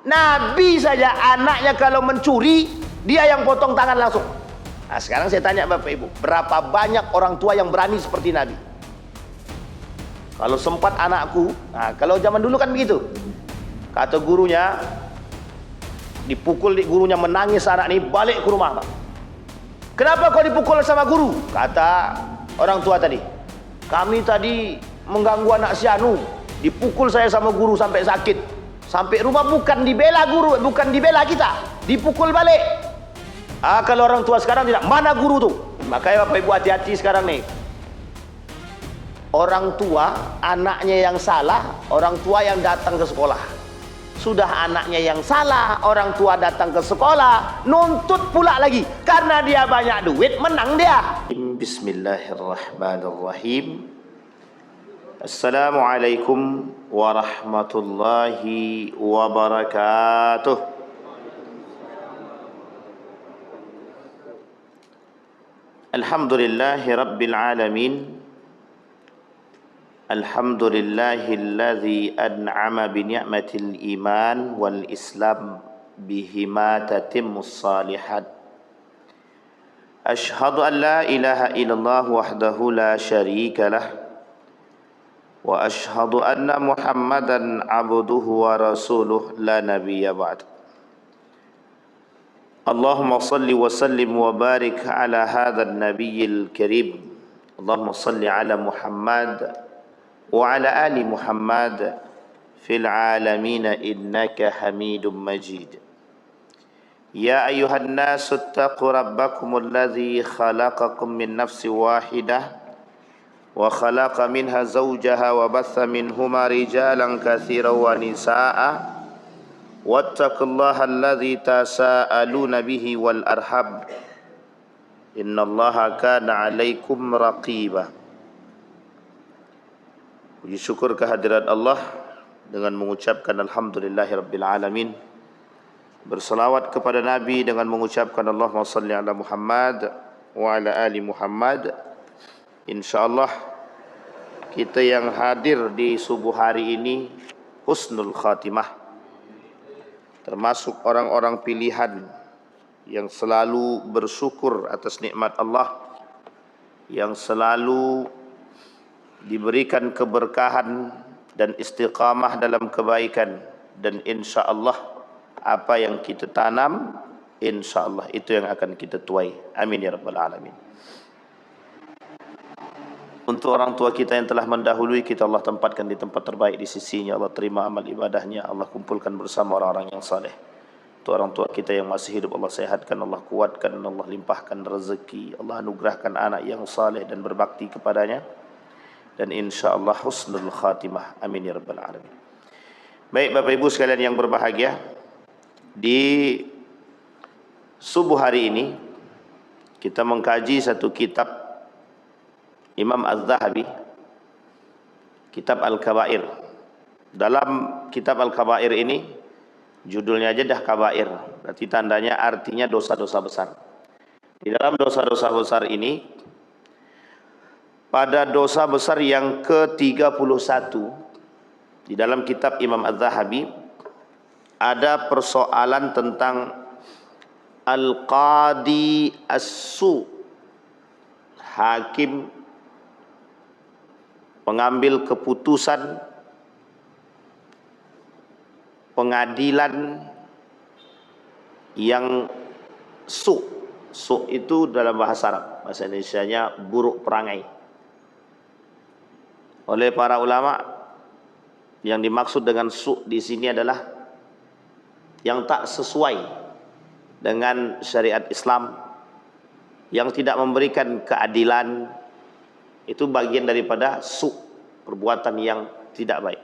Nabi saja anaknya kalau mencuri, dia yang potong tangan langsung. Nah sekarang saya tanya Bapak Ibu, berapa banyak orang tua yang berani seperti Nabi? Kalau sempat anakku, nah kalau zaman dulu kan begitu, kata gurunya, dipukul, gurunya menangis, anak ini balik ke rumah. Pak, kenapa kau dipukul sama guru? Kata orang tua tadi, kami tadi mengganggu anak si Anu, dipukul saya sama guru sampai sakit, sampai rumah bukan dibela guru, bukan dibela kita, dipukul balik. Kalau orang tua sekarang tidak, mana guru tuh? Makanya Bapak Ibu hati-hati sekarang nih. Orang tua, anaknya yang salah, orang tua yang datang ke sekolah. Sudah anaknya yang salah, orang tua datang ke sekolah, nuntut pula lagi. Karena dia banyak duit, menang dia. Bismillahirrahmanirrahim. Assalamualaikum warahmatullahi wabarakatuh. Alhamdulillahi rabbil alamin. Alhamdulillahilladzi an'ama bi ni'matil iman wal islam bihima tatimmus salihat. Ashhadu an la ilaha illallah wahdahu la syarika lah, wa ashhadu anna Muhammadan abduhu wa rasuluh la nabiyya ba'd. Allahumma salli wa sallim wa barik ala hadzal nabiyyil karim. Allahumma salli ala Muhammad wa ala ali Muhammad fil alamin innaka Hamidum Majid. Ya ayyuhan nasu ittaqu rabbakumul ladzi khalaqakum min nafsin wahidah wa khalaqa minha zawjaha wa batha minhuma rijalan katsiran wa nisaa'a wattaqullaha alladzi tasaaluna bihi wal arham innallaha kana 'alaikum raqiba. Puji syukur kehadirat Allah dengan mengucapkan alhamdulillahirabbil alamin. Berselawat kepada Nabi dengan mengucapkan Allahumma salli ala Muhammad wa ala ali Muhammad. Insyaallah kita yang hadir di subuh hari ini husnul khatimah, termasuk orang-orang pilihan yang selalu bersyukur atas nikmat Allah, yang selalu diberikan keberkahan dan istiqamah dalam kebaikan, dan insyaallah apa yang kita tanam insyaallah itu yang akan kita tuai. Amin ya rabbal alamin. Untuk orang tua kita yang telah mendahului kita, Allah tempatkan di tempat terbaik di sisinya. Allah terima amal ibadahnya, Allah kumpulkan bersama orang-orang yang saleh. Untuk orang tua kita yang masih hidup, Allah sehatkan, Allah kuatkan, Allah limpahkan rezeki, Allah anugerahkan anak yang saleh dan berbakti kepadanya, dan insyaallah husnul khatimah. Amin ya rabbal alamin. Baik Bapak Ibu sekalian yang berbahagia, di subuh hari ini kita mengkaji satu kitab Imam Az-Zahabi, kitab Al-Kabair. Dalam kitab Al-Kabair ini judulnya aja dah kabair, berarti tandanya artinya dosa-dosa besar. Di dalam dosa-dosa besar ini, pada dosa besar yang ke-31 di dalam kitab Imam Az-Zahabi ada persoalan tentang Al-Qadi As-Su, hakim pengambil keputusan, pengadilan yang su. Su itu dalam bahasa Arab, bahasa Indonesianya buruk perangai. Oleh para ulama, yang dimaksud dengan su di sini adalah yang tak sesuai dengan syariat Islam, yang tidak memberikan keadilan. Itu bagian daripada su, perbuatan yang tidak baik.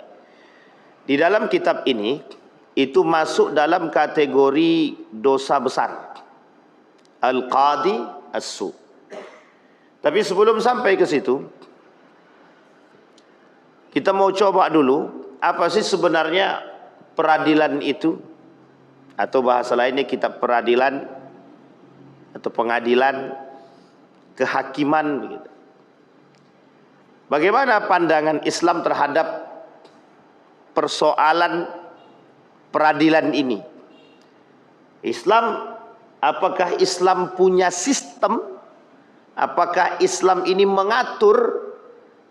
Di dalam kitab ini itu masuk dalam kategori dosa besar, Al-Qadi As-Su. Tapi sebelum sampai ke situ, kita mau coba dulu apa sih sebenarnya peradilan itu, atau bahasa lainnya kitab peradilan atau pengadilan, kehakiman begitu. Bagaimana pandangan Islam terhadap persoalan peradilan ini. Islam, apakah Islam punya sistem? Apakah Islam ini mengatur?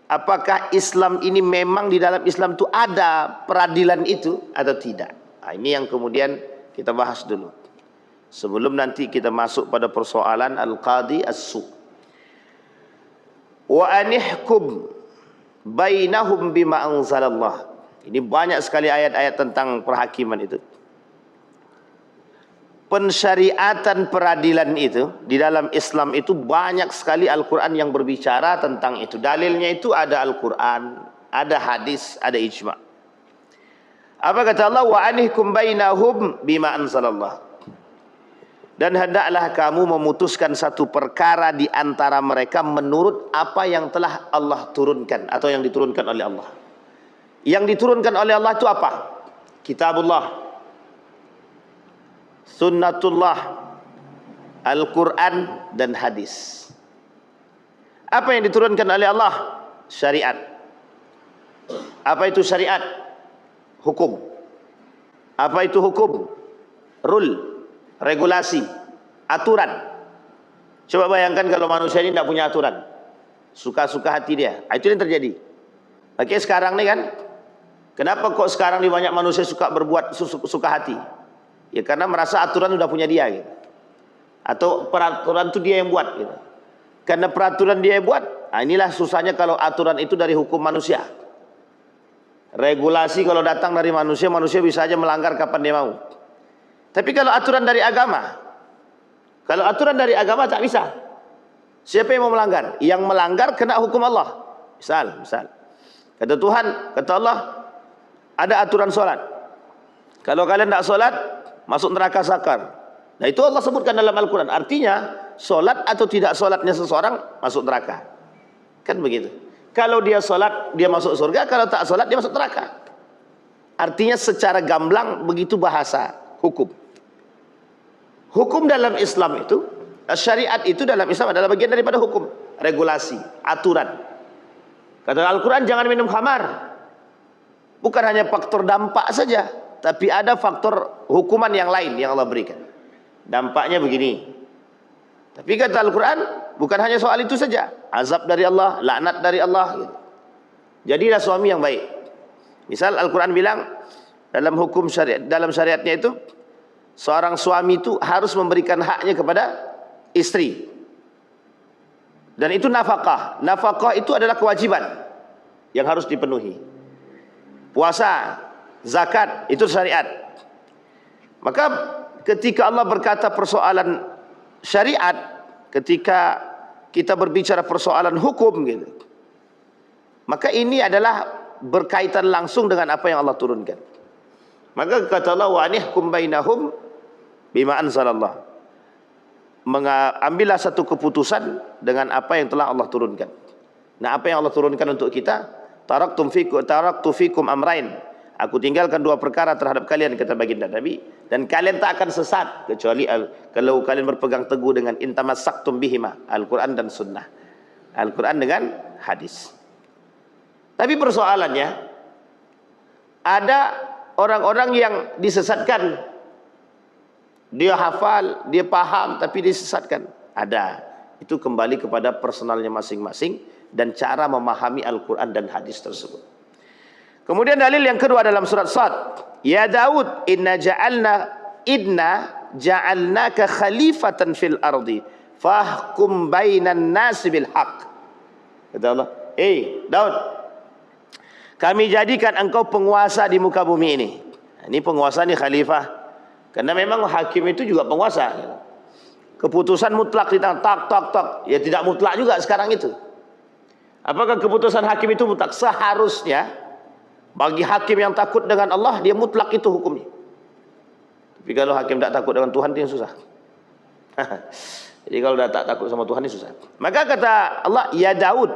Apakah Islam ini memang di dalam Islam itu ada peradilan itu atau tidak? Nah, ini yang kemudian kita bahas dulu. Sebelum nanti kita masuk pada persoalan al-qadi as-su. Wa anihkum bainahum bima anzalallah. Ini banyak sekali ayat-ayat tentang perhakiman itu. Pensyariatan peradilan itu di dalam Islam itu banyak sekali Al-Quran yang berbicara tentang itu. Dalilnya itu ada Al-Quran, ada hadis, ada ijma'. Apa kata Allah? Wa anihkum bainahum bima anzalallah. Dan hendaklah kamu memutuskan satu perkara di antara mereka menurut apa yang telah Allah turunkan atau yang diturunkan oleh Allah. Yang diturunkan oleh Allah itu apa? Kitabullah, Sunnatullah, Al-Quran dan hadis. Apa yang diturunkan oleh Allah? Syariat. Apa itu syariat? Hukum. Apa itu hukum? Rule, regulasi, aturan. Coba bayangkan kalau manusia ini tidak punya aturan, suka-suka hati dia. Itu yang terjadi. Oke, sekarang nih kan, kenapa kok sekarang di banyak manusia suka berbuat suka hati? Ya karena merasa aturan sudah punya dia gitu. Atau peraturan itu dia yang buat gitu. Karena peraturan dia yang buat, nah inilah susahnya kalau aturan itu dari hukum manusia. Regulasi kalau datang dari manusia, manusia bisa aja melanggar kapan dia mau. Tapi kalau aturan dari agama, kalau aturan dari agama tak bisa. Siapa yang mau melanggar? Yang melanggar kena hukum Allah. Misal kata Tuhan, kata Allah, ada aturan solat. Kalau kalian tak solat, masuk neraka sakar. Nah itu Allah sebutkan dalam Al-Quran. Artinya solat atau tidak solatnya seseorang masuk neraka. Kan begitu. Kalau dia solat dia masuk surga, kalau tak solat dia masuk neraka. Artinya secara gamblang begitu bahasa hukum. Hukum dalam Islam itu, syariat itu dalam Islam adalah bagian daripada hukum, regulasi, aturan. Kata Al-Quran, jangan minum khamar. Bukan hanya faktor dampak saja, tapi ada faktor hukuman yang lain yang Allah berikan. Dampaknya begini. Tapi kata Al-Quran, bukan hanya soal itu saja. Azab dari Allah, laknat dari Allah gitu. Jadilah suami yang baik. Misal Al-Quran bilang dalam hukum syariat, dalam syariatnya itu, seorang suami itu harus memberikan haknya kepada istri. Dan itu nafkah. Nafkah itu adalah kewajiban yang harus dipenuhi. Puasa, zakat, itu syariat. Maka ketika Allah berkata persoalan syariat, ketika kita berbicara persoalan hukum gitu, maka ini adalah berkaitan langsung dengan apa yang Allah turunkan. Maka kata Allah, wa anihkum bainahum bima anzalallah. Ambillah satu keputusan dengan apa yang telah Allah turunkan. Nah, apa yang Allah turunkan untuk kita? Taraktu fikum amrain. Aku tinggalkan dua perkara terhadap kalian, kata baginda Nabi, dan kalian tak akan sesat kecuali kalau kalian berpegang teguh dengan intamassaktum bihima, Al-Quran dan Sunnah. Al-Quran dengan hadis. Tapi persoalannya, ada orang-orang yang disesatkan. Dia hafal, dia paham, tapi disesatkan. Ada. Itu kembali kepada personalnya masing-masing dan cara memahami Al-Quran dan hadis tersebut. Kemudian dalil yang kedua dalam surat Sad. Ya Daud, inna ja'alnaka khalifatan fil ardi fahkum bainan nasi bil haq. Kata Allah, Daud, kami jadikan engkau penguasa di muka bumi ini. Ini penguasa ini khalifah. Karena memang hakim itu juga penguasa. Keputusan mutlak di tangan, tak. Ya tidak mutlak juga sekarang itu. Apakah keputusan hakim itu mutlak? Seharusnya bagi hakim yang takut dengan Allah, dia mutlak itu hukumnya. Tapi kalau hakim tak takut dengan Tuhan, dia susah. Jadi kalau tak takut sama Tuhan, dia susah. Maka kata Allah, ya Daud,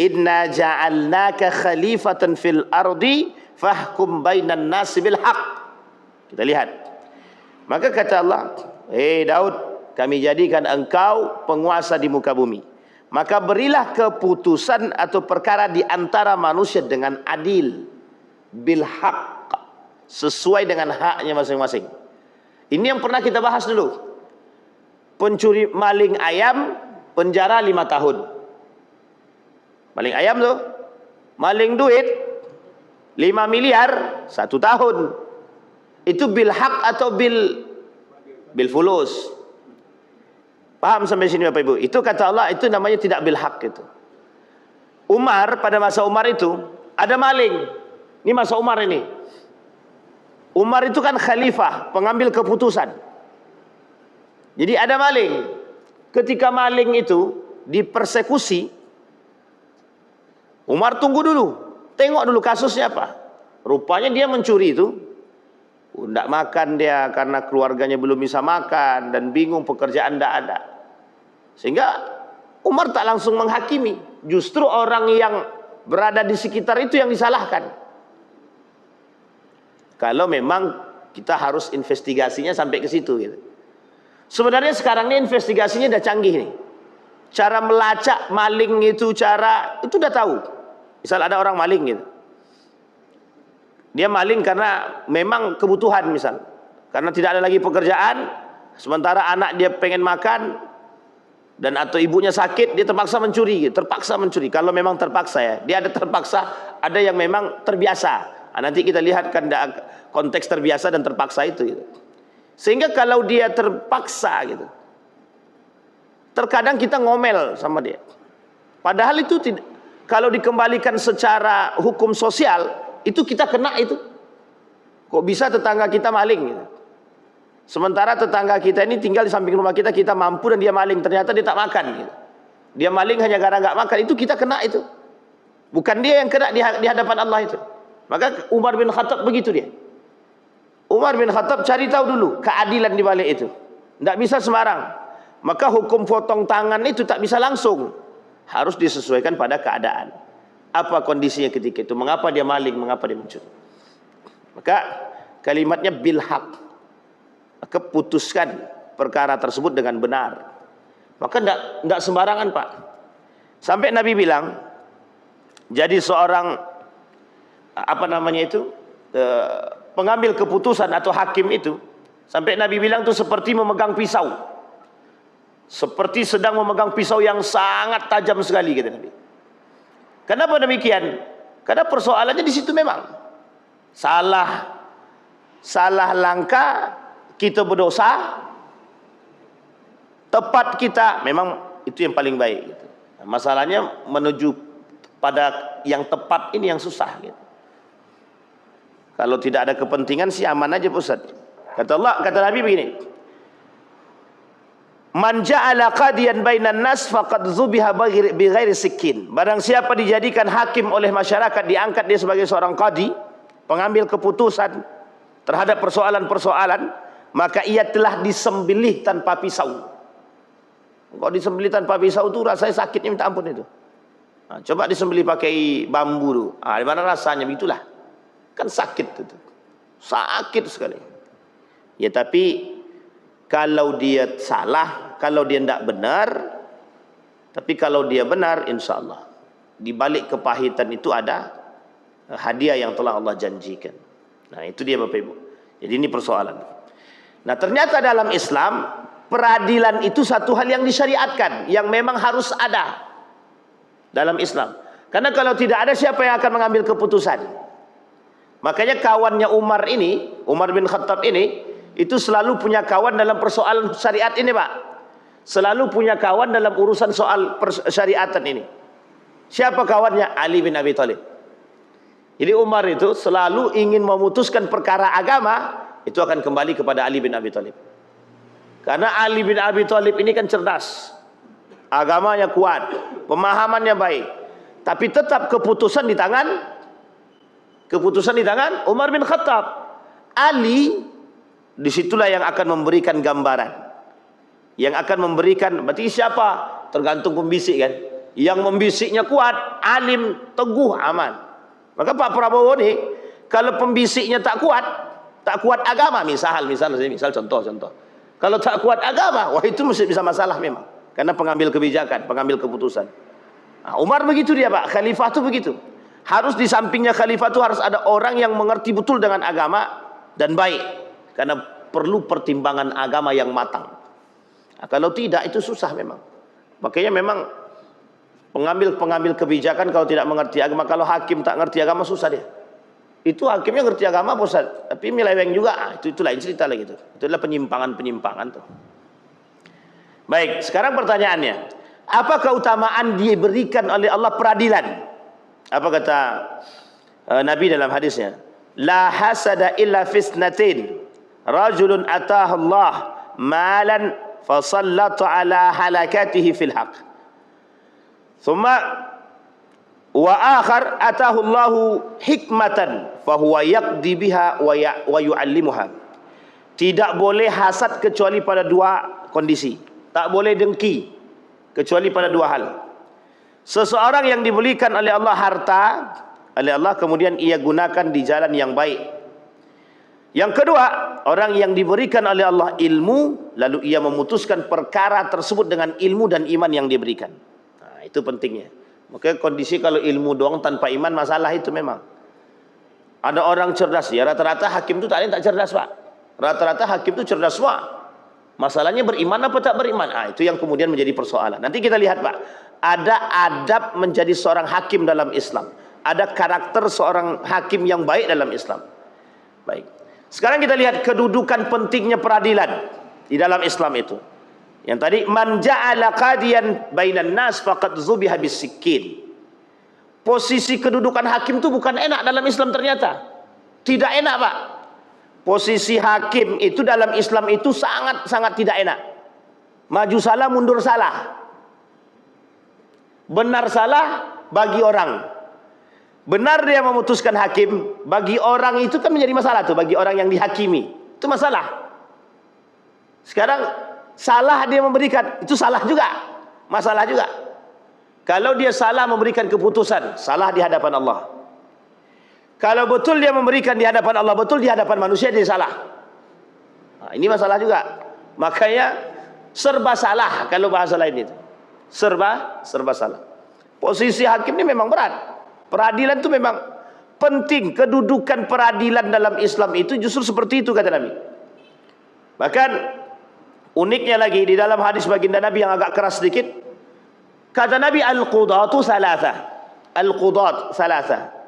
inna ja'alnaka khalifatan fil ardi fahkum bainan nasi bil haq. Kita lihat. Maka kata Allah, Daud, kami jadikan engkau penguasa di muka bumi. Maka berilah keputusan atau perkara di antara manusia dengan adil. Bil haq. sesuai dengan haknya masing-masing. Ini yang pernah kita bahas dulu. Pencuri maling ayam penjara 5 tahun. Maling ayam tuh, maling duit 5 miliar 1 tahun. Itu bil haq atau bil fulus? Paham sampai sini Bapak Ibu? Itu kata Allah, itu namanya tidak bil haq itu. Umar, pada masa Umar itu ada maling. Ini masa Umar ini. Umar itu kan khalifah, pengambil keputusan. Jadi ada maling. Ketika maling itu dipersekusi, Umar tunggu dulu, tengok dulu kasusnya apa. Rupanya dia mencuri itu, tidak makan dia karena keluarganya belum bisa makan dan bingung, pekerjaan tidak ada. Sehingga Umar tak langsung menghakimi, justru orang yang berada di sekitar itu yang disalahkan. Kalau memang kita harus investigasinya sampai ke situ gitu. Sebenarnya sekarang ini investigasinya udah canggih nih. Cara melacak maling itu, itu udah tahu. Misal ada orang maling gitu. Dia maling karena memang kebutuhan misal. Karena tidak ada lagi pekerjaan, sementara anak dia pengen makan dan atau ibunya sakit, dia terpaksa mencuri gitu. Terpaksa mencuri. Kalau memang terpaksa ya. Dia ada terpaksa, ada yang memang terbiasa. Nanti kita lihat kan konteks terbiasa dan terpaksa itu gitu. Sehingga kalau dia terpaksa gitu, terkadang kita ngomel sama dia. Padahal itu tidak, kalau dikembalikan secara hukum sosial, itu kita kena itu. Kok bisa tetangga kita maling gitu. Sementara tetangga kita ini tinggal di samping rumah kita, kita mampu dan dia maling, ternyata dia tak makan gitu. Dia maling hanya karena nggak makan, itu kita kena itu. Bukan dia yang kena di hadapan Allah itu. Maka Umar bin Khattab begitu dia. Umar bin Khattab cari tahu dulu keadilan di balik itu. Tidak bisa sembarang. Maka hukum potong tangan itu tak bisa langsung. Harus disesuaikan pada keadaan. Apa kondisinya ketika itu? Mengapa dia maling? Mengapa dia mencuri? Maka kalimatnya bil haq. Maka putuskan perkara tersebut dengan benar. Maka tidak sembarangan Pak. Sampai Nabi bilang, jadi seorang pengambil keputusan atau hakim itu, sampai Nabi bilang itu seperti memegang pisau, seperti sedang memegang pisau yang sangat tajam sekali, kata Nabi. Kenapa demikian? Karena persoalannya di situ memang salah langkah kita berdosa, tepat kita memang itu yang paling baik gitu. Masalahnya menuju pada yang tepat ini yang susah gitu. Kalau tidak ada kepentingan sih aman aja Ustaz. Kata Nabi begini. Man ja'ala qadiyan bainan nas faqad zubiha bighairi sikin. Barang siapa dijadikan hakim oleh masyarakat, diangkat dia sebagai seorang qadi, pengambil keputusan terhadap persoalan-persoalan, maka ia telah disembelih tanpa pisau. Kalau disembelih tanpa pisau itu rasanya sakitnya minta ampun itu. Nah, coba disembelih pakai bambu tuh. Ah, gimana rasanya? Begitulah. Kan sakit itu, sakit sekali. Ya tapi kalau dia salah, kalau dia tidak benar, tapi kalau dia benar, insya Allah di balik kepahitan itu ada hadiah yang telah Allah janjikan. Nah itu dia Bapak Ibu. Jadi ini persoalan. Nah ternyata dalam Islam peradilan itu satu hal yang disyariatkan, yang memang harus ada dalam Islam. Karena kalau tidak ada, siapa yang akan mengambil keputusan? Makanya kawannya Umar ini, Umar bin Khattab ini, itu selalu punya kawan dalam persoalan syariat ini Pak. Selalu punya kawan dalam urusan soal syariatan ini. Siapa kawannya? Ali bin Abi Thalib. Jadi Umar itu selalu ingin memutuskan perkara agama, itu akan kembali kepada Ali bin Abi Thalib. Karena Ali bin Abi Thalib ini kan cerdas, agamanya kuat, pemahamannya baik, tapi tetap keputusan di tangan Umar bin Khattab. Ali disitulah yang akan memberikan gambaran, yang akan memberikan, berarti siapa? Tergantung pembisik kan. Yang membisiknya kuat, alim, teguh, aman. Maka Pak Prabowo nih, kalau pembisiknya tak kuat agama, misal contoh. Kalau tak kuat agama, wah itu mesti bisa masalah memang. Karena pengambil kebijakan, pengambil keputusan. Nah, Umar begitu dia Pak, khalifah itu begitu. Harus di sampingnya khalifah itu harus ada orang yang mengerti betul dengan agama dan baik. Karena perlu pertimbangan agama yang matang. Nah, kalau tidak itu susah memang. Makanya memang pengambil kebijakan kalau tidak mengerti agama, kalau hakim tak ngerti agama susah dia. Itu hakimnya ngerti agama Ustaz, tapi meleweng juga. Itu lain cerita lagi itu. Itu adalah penyimpangan tuh. Baik, sekarang pertanyaannya, apa keutamaan diberikan oleh Allah peradilan? Apa kata Nabi dalam hadisnya? La hasada illa fisnatin. Rajulun ataha Allah malan fasallatu ala halakatihi fil haq. Thumma wa akhar atahu Allah hikmatan fahuwa yaqdi biha wa yu'allimuha. Tidak boleh hasad kecuali pada dua kondisi. Tak boleh dengki kecuali pada dua hal. Seseorang yang diberikan oleh Allah harta, oleh Allah kemudian ia gunakan di jalan yang baik. Yang kedua, orang yang diberikan oleh Allah ilmu, lalu ia memutuskan perkara tersebut dengan ilmu dan iman yang diberikan. Nah, itu pentingnya. Maka kondisi kalau ilmu doang tanpa iman masalah itu memang. Ada orang cerdas, ya rata-rata hakim itu tak ada yang tak cerdas Pak. Rata-rata hakim itu cerdas semua. Masalahnya beriman apa tak beriman? Ah, itu yang kemudian menjadi persoalan. Nanti kita lihat Pak, ada adab menjadi seorang hakim dalam Islam. Ada karakter seorang hakim yang baik dalam Islam. Baik. Sekarang kita lihat kedudukan pentingnya peradilan di dalam Islam itu. Yang tadi, man ja'ala qadiyan bainan nas faqad zubiha bisikkin. Posisi kedudukan hakim itu bukan enak dalam Islam ternyata. Tidak enak Pak. Posisi hakim itu dalam Islam itu sangat-sangat tidak enak. Maju salah, mundur salah. Benar salah bagi orang. Benar dia memutuskan hakim, bagi orang itu kan menjadi masalah tuh, bagi orang yang dihakimi. Itu masalah. Sekarang salah dia memberikan, itu salah juga. Masalah juga. Kalau dia salah memberikan keputusan, salah di hadapan Allah. Kalau betul dia memberikan di hadapan Allah, betul di hadapan manusia, dia salah. Nah, ini masalah juga. Makanya serba salah kalau bahasa lain itu. Serba salah. Posisi hakim ini memang berat. Peradilan itu memang penting. Kedudukan peradilan dalam Islam itu justru seperti itu kata Nabi. Bahkan uniknya lagi di dalam hadis baginda Nabi yang agak keras sedikit, kata Nabi al-qudatu salatha. Al-qudat salatha.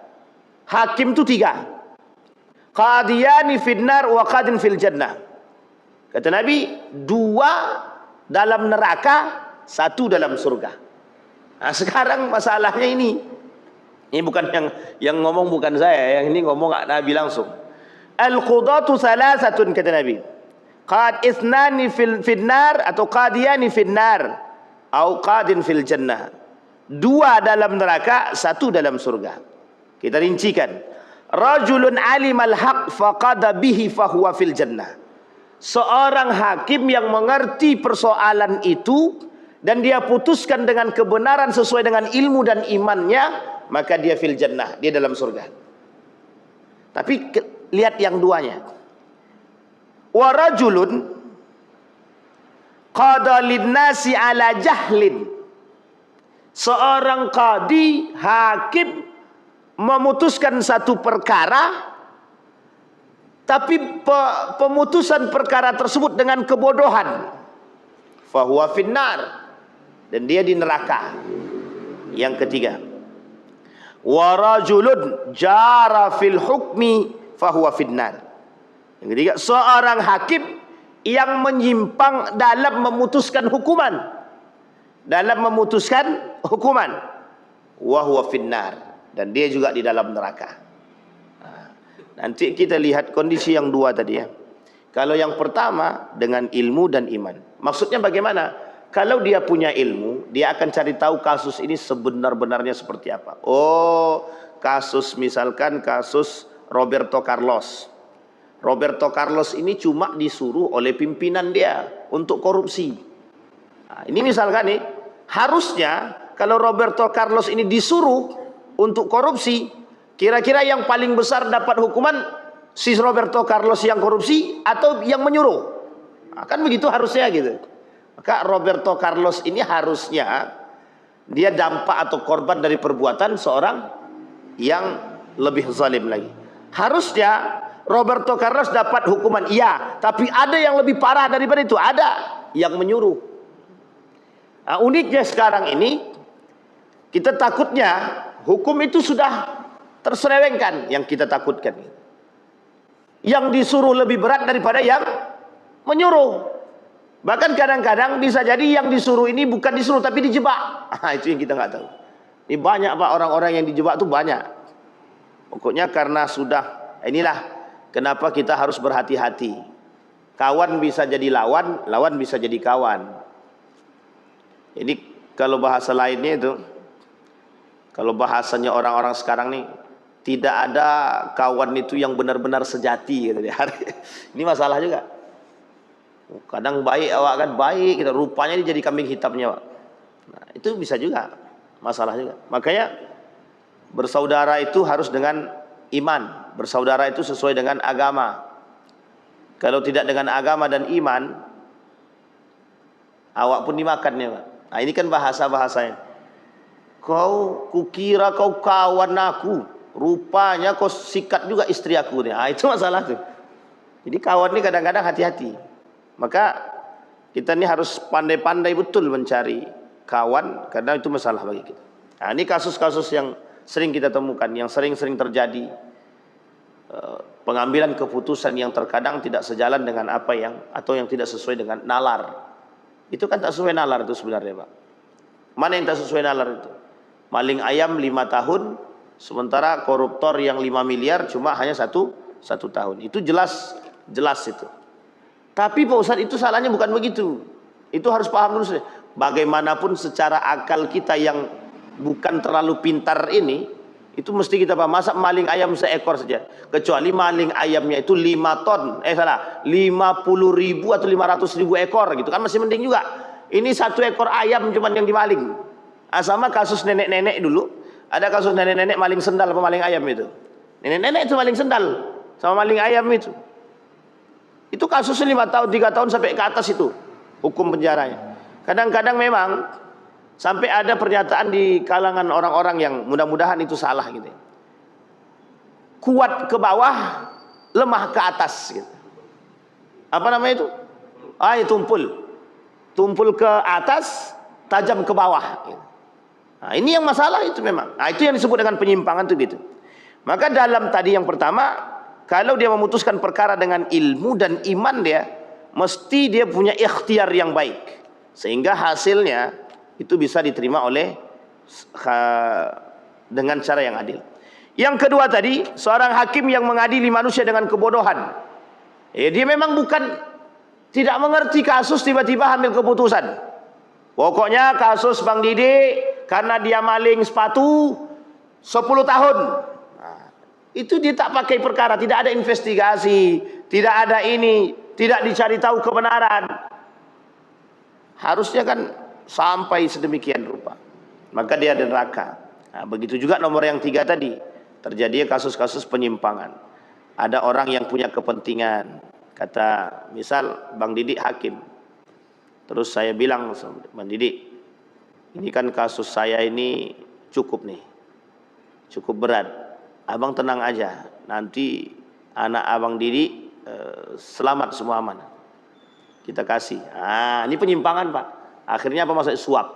Hakim itu 3. Qadiyani fil nar wa qadin fil jannah. Kata Nabi, 2 dalam neraka, 1 dalam surga. Nah, sekarang masalahnya ini bukan yang ngomong bukan saya, yang ini ngomong Nabi langsung. Al-qudatu salasatun kata Nabi. Qad ithnani fil nar atau qadiyani fil nar atau qadin fil jannah. 2 dalam neraka, 1 dalam surga. Kita rincikan. Rajulun alimal haq faqada bihi fahuwa fil jannah. Seorang hakim yang mengerti persoalan itu dan dia putuskan dengan kebenaran sesuai dengan ilmu dan imannya, maka dia fil jannah, dia dalam surga. Tapi lihat yang duanya. Wa rajulun qada linnasi ala jahlin. Seorang qadi, hakim memutuskan satu perkara, tapi pemutusan perkara tersebut dengan kebodohan, fahuwa finnar, dan dia di neraka. Yang ketiga, warajulun jara fil hukmi fahuwa finnar. Yang ketiga, seorang hakim yang menyimpang dalam memutuskan hukuman, wahuwa finnar, dan dia juga di dalam neraka. Nanti kita lihat kondisi yang 2 tadi ya. Kalau yang pertama dengan ilmu dan iman. Maksudnya bagaimana? Kalau dia punya ilmu, dia akan cari tahu kasus ini sebenar-benarnya seperti apa. Oh, misalkan kasus Roberto Carlos. Roberto Carlos ini cuma disuruh oleh pimpinan dia untuk korupsi. Nah, ini misalkan nih, harusnya kalau Roberto Carlos ini disuruh untuk korupsi, kira-kira yang paling besar dapat hukuman si Roberto Carlos yang korupsi atau yang menyuruh? Nah, kan begitu harusnya gitu. Maka Roberto Carlos ini harusnya dia dampak atau korban dari perbuatan seorang yang lebih zalim lagi. Harusnya Roberto Carlos dapat hukuman, iya, tapi ada yang lebih parah daripada itu, ada yang menyuruh. Nah, uniknya sekarang ini kita takutnya hukum itu sudah terselewengkan, yang kita takutkan. Yang disuruh lebih berat daripada yang menyuruh. Bahkan kadang-kadang bisa jadi yang disuruh ini bukan disuruh tapi dijebak. Itu yang kita nggak tahu. Ini banyak Pak, orang-orang yang dijebak itu banyak. Pokoknya karena sudah, inilah kenapa kita harus berhati-hati. Kawan bisa jadi lawan, lawan bisa jadi kawan. Ini kalau bahasa lainnya itu, kalau bahasanya orang-orang sekarang nih, tidak ada kawan itu yang benar-benar sejati gitu. Ini masalah juga. Kadang baik awak kan baik, kita rupanya dia jadi kambing hitamnya, Pak. Nah, itu bisa juga, masalah juga. Makanya bersaudara itu harus dengan iman, bersaudara itu sesuai dengan agama. Kalau tidak dengan agama dan iman, awak pun dimakannya, Pak. Nah, ini kan bahasa-bahasanya. Kukira kau kawan aku, rupanya kau sikat juga istri aku. Nah, itu masalah tuh. Jadi kawan ini kadang-kadang hati-hati. Maka kita ini harus pandai-pandai betul mencari kawan, karena itu masalah bagi kita. Nah, ini kasus-kasus yang sering kita temukan, yang sering-sering terjadi. Pengambilan keputusan yang terkadang tidak sejalan dengan apa yang, atau yang tidak sesuai dengan nalar. Itu kan tak sesuai nalar itu sebenarnya, Pak. Mana yang tak sesuai nalar itu? Maling ayam 5 tahun, sementara koruptor yang 5 miliar cuma hanya satu tahun. Itu jelas itu. Tapi Pak Ustadz, itu salahnya bukan begitu. Itu harus paham dulu. Bagaimanapun secara akal kita yang bukan terlalu pintar ini, itu mesti kita paham. Masa maling ayam seekor saja, kecuali maling ayamnya itu 5 ton, 50.000 atau 500.000 ekor gitu kan, masih mending juga. Ini 1 ekor ayam cuman yang dimaling. Sama kasus nenek-nenek dulu, ada kasus nenek-nenek maling sendal sama maling ayam itu. Nenek-nenek itu maling sendal sama maling ayam itu. Itu kasusnya 5 tahun, 3 tahun sampai ke atas itu hukum penjaranya. Kadang-kadang memang sampai ada pernyataan di kalangan orang-orang yang mudah-mudahan itu salah gitu. Kuat ke bawah, lemah ke atas gitu. Apa namanya itu? Tumpul. Tumpul ke atas, tajam ke bawah gitu. Nah, ini yang masalah itu memang. Nah, itu yang disebut dengan penyimpangan itu gitu. Maka dalam tadi yang pertama, kalau dia memutuskan perkara dengan ilmu dan iman, dia mesti dia punya ikhtiar yang baik, sehingga hasilnya itu bisa diterima oleh dengan cara yang adil. Yang kedua tadi, seorang hakim yang mengadili manusia dengan kebodohan. Dia memang bukan tidak mengerti kasus, tiba-tiba ambil keputusan. Pokoknya kasus Bang Didi karena dia maling sepatu 10 tahun. Itu dia tak pakai perkara, tidak ada investigasi, tidak ada ini, tidak dicari tahu kebenaran. Harusnya kan sampai sedemikian rupa, maka dia ada neraka. Nah, begitu juga nomor yang 3 tadi, terjadi kasus-kasus penyimpangan. Ada orang yang punya kepentingan, kata misal Bang Didi hakim, terus saya bilang, Bang Didi, ini kan kasus saya ini cukup nih, cukup berat. Abang tenang aja, nanti anak Abang Didi selamat semua aman, kita kasih. Ini penyimpangan, Pak. Akhirnya apa, maksudnya suap.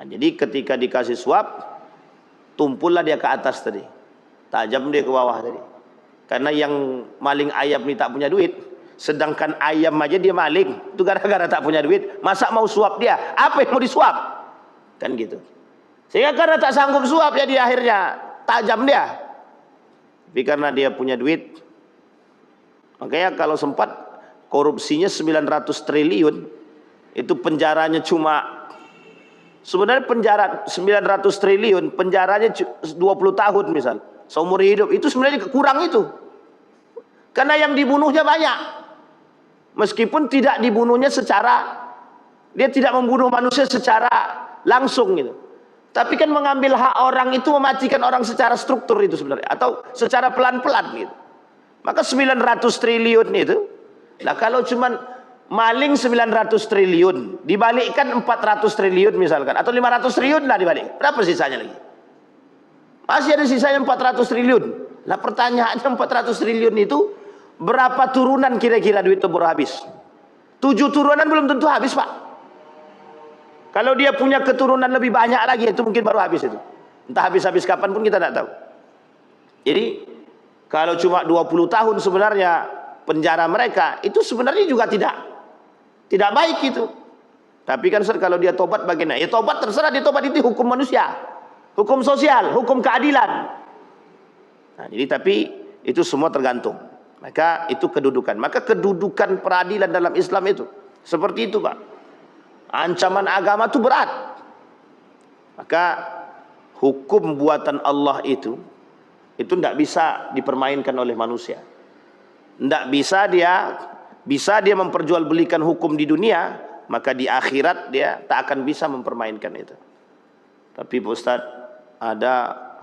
Jadi ketika dikasih suap, tumpullah dia ke atas tadi, tajam dia ke bawah tadi. Karena yang maling ayam ini tak punya duit, sedangkan ayam aja dia maling, itu gara-gara tak punya duit, masa mau suap dia? Apa yang mau disuap? Kan gitu. Sehingga karena tak sanggup suap, jadi akhirnya tajam dia. Tapi karena dia punya duit, makanya kalau sempat korupsinya 900 triliun, itu penjaranya cuma, sebenarnya penjara 900 triliun, penjaranya 20 tahun misal, seumur hidup, itu sebenarnya kurang itu. Karena yang dibunuhnya banyak. Meskipun tidak dibunuhnya secara, dia tidak membunuh manusia secara langsung gitu. Tapi kan mengambil hak orang itu mematikan orang secara struktur itu sebenarnya, atau secara pelan-pelan gitu. Maka 900 triliun itu, nah kalau cuman maling 900 triliun dibalikkan 400 triliun misalkan, atau 500 triliun lah dibalik, berapa sisanya lagi? Masih ada sisanya 400 triliun. Nah pertanyaannya 400 triliun itu berapa turunan kira-kira duit itu baru habis? 7 turunan belum tentu habis, Pak. Kalau dia punya keturunan lebih banyak lagi, itu mungkin baru habis itu. Entah habis-habis kapan pun kita tidak tahu. Jadi kalau cuma 20 tahun sebenarnya penjara mereka, itu sebenarnya juga tidak baik itu. Tapi kan kalau dia tobat bagaimana? Ya tobat terserah, dia tobat itu hukum manusia, hukum sosial, hukum keadilan. Nah, jadi tapi itu semua tergantung. Maka itu kedudukan. Maka kedudukan peradilan dalam Islam itu seperti itu, Pak. Ancaman agama itu berat. Maka hukum buatan Allah itu tidak bisa dipermainkan oleh manusia. Tidak bisa dia memperjualbelikan hukum di dunia, maka di akhirat dia tak akan bisa mempermainkan itu. Tapi Pak Ustaz, ada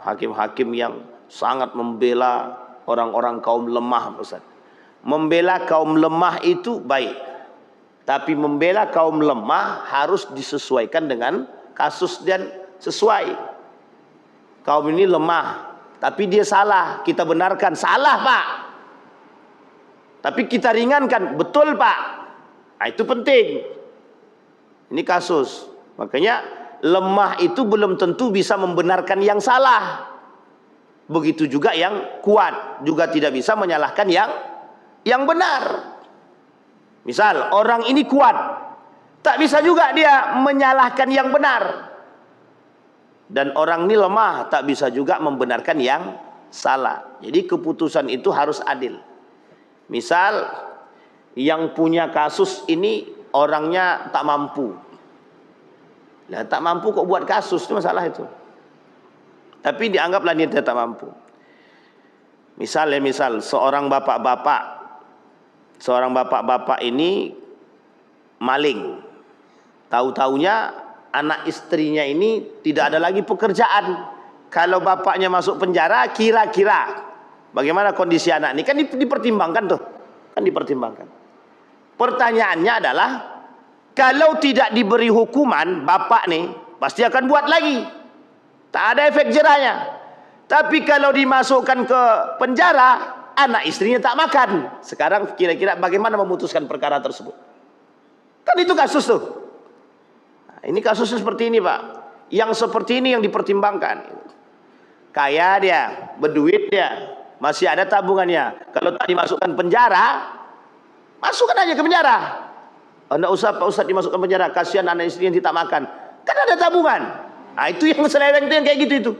hakim-hakim yang sangat membela orang-orang kaum lemah, Pak Ustaz. Membela kaum lemah itu baik, tapi membela kaum lemah harus disesuaikan dengan kasus dan sesuai. Kaum ini lemah, tapi dia salah, kita benarkan, salah Pak, tapi kita ringankan, betul Pak. Nah, itu penting. Ini kasus. Makanya lemah itu belum tentu bisa membenarkan yang salah. Begitu juga yang kuat juga tidak bisa menyalahkan yang benar. Misal orang ini kuat, tak bisa juga dia menyalahkan yang benar. Dan orang ini lemah, tak bisa juga membenarkan yang salah. Jadi keputusan itu harus adil. Misal yang punya kasus ini orangnya tak mampu. Lah tak mampu kok buat kasus, itu masalah itu. Tapi dianggaplah dia tak mampu. Misal seorang bapak-bapak ini maling. Tahu-taunya anak istrinya ini tidak ada lagi pekerjaan. Kalau bapaknya masuk penjara, kira-kira bagaimana kondisi anak ini? Kan dipertimbangkan tuh. Kan dipertimbangkan. Pertanyaannya adalah, kalau tidak diberi hukuman, bapak nih pasti akan buat lagi. Tak ada efek jerahnya. Tapi kalau dimasukkan ke penjara, anak istrinya tak makan. Sekarang kira-kira bagaimana memutuskan perkara tersebut? Kan itu kasus tuh. Nah, ini kasusnya seperti ini Pak. Yang seperti ini yang dipertimbangkan. Kaya dia, berduit dia, masih ada tabungannya. Kalau tak dimasukkan penjara, masukkan aja ke penjara. Anda usah Pak Ustadz dimasukkan penjara, kasihan anak istri yang tidak makan. Kan ada tabungan. Nah, itu yang seleweng itu yang kayak gitu itu.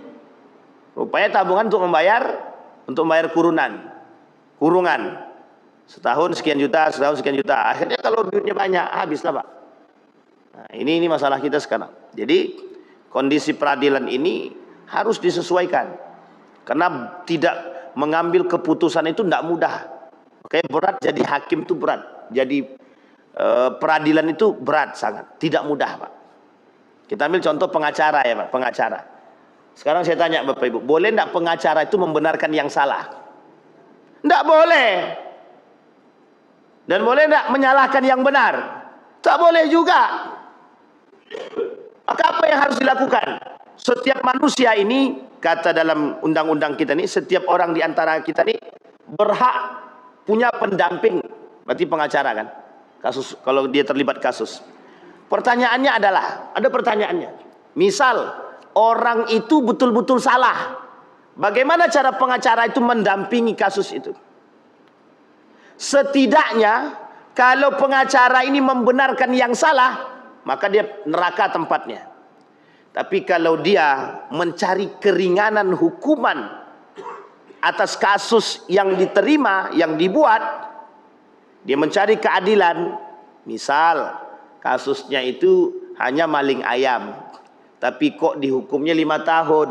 Rupanya tabungan untuk membayar kurungan. Setahun sekian juta. Akhirnya kalau duitnya banyak, habislah Pak. Nah, ini masalah kita sekarang. Jadi kondisi peradilan ini harus disesuaikan. Karena tidak mengambil keputusan itu tidak mudah. Kayak berat jadi hakim itu berat. Jadi peradilan itu berat sangat, tidak mudah Pak. Kita ambil contoh pengacara ya Pak, pengacara. Sekarang saya tanya Bapak Ibu, boleh tidak pengacara itu membenarkan yang salah? Tidak boleh. Dan boleh tidak menyalahkan yang benar? Tak boleh juga. Maka apa yang harus dilakukan? Setiap manusia ini, kata dalam undang-undang kita ini, setiap orang di antara kita ini berhak punya pendamping. Berarti pengacara kan? Kasus, kalau dia terlibat kasus. Pertanyaannya adalah, ada pertanyaannya. Misal orang itu betul-betul salah, bagaimana cara pengacara itu mendampingi kasus itu? Setidaknya kalau pengacara ini membenarkan yang salah, maka dia neraka tempatnya. Tapi kalau dia mencari keringanan hukuman atas kasus yang diterima, yang dibuat, dia mencari keadilan. Misal kasusnya itu hanya maling ayam, tapi kok dihukumnya 5 tahun.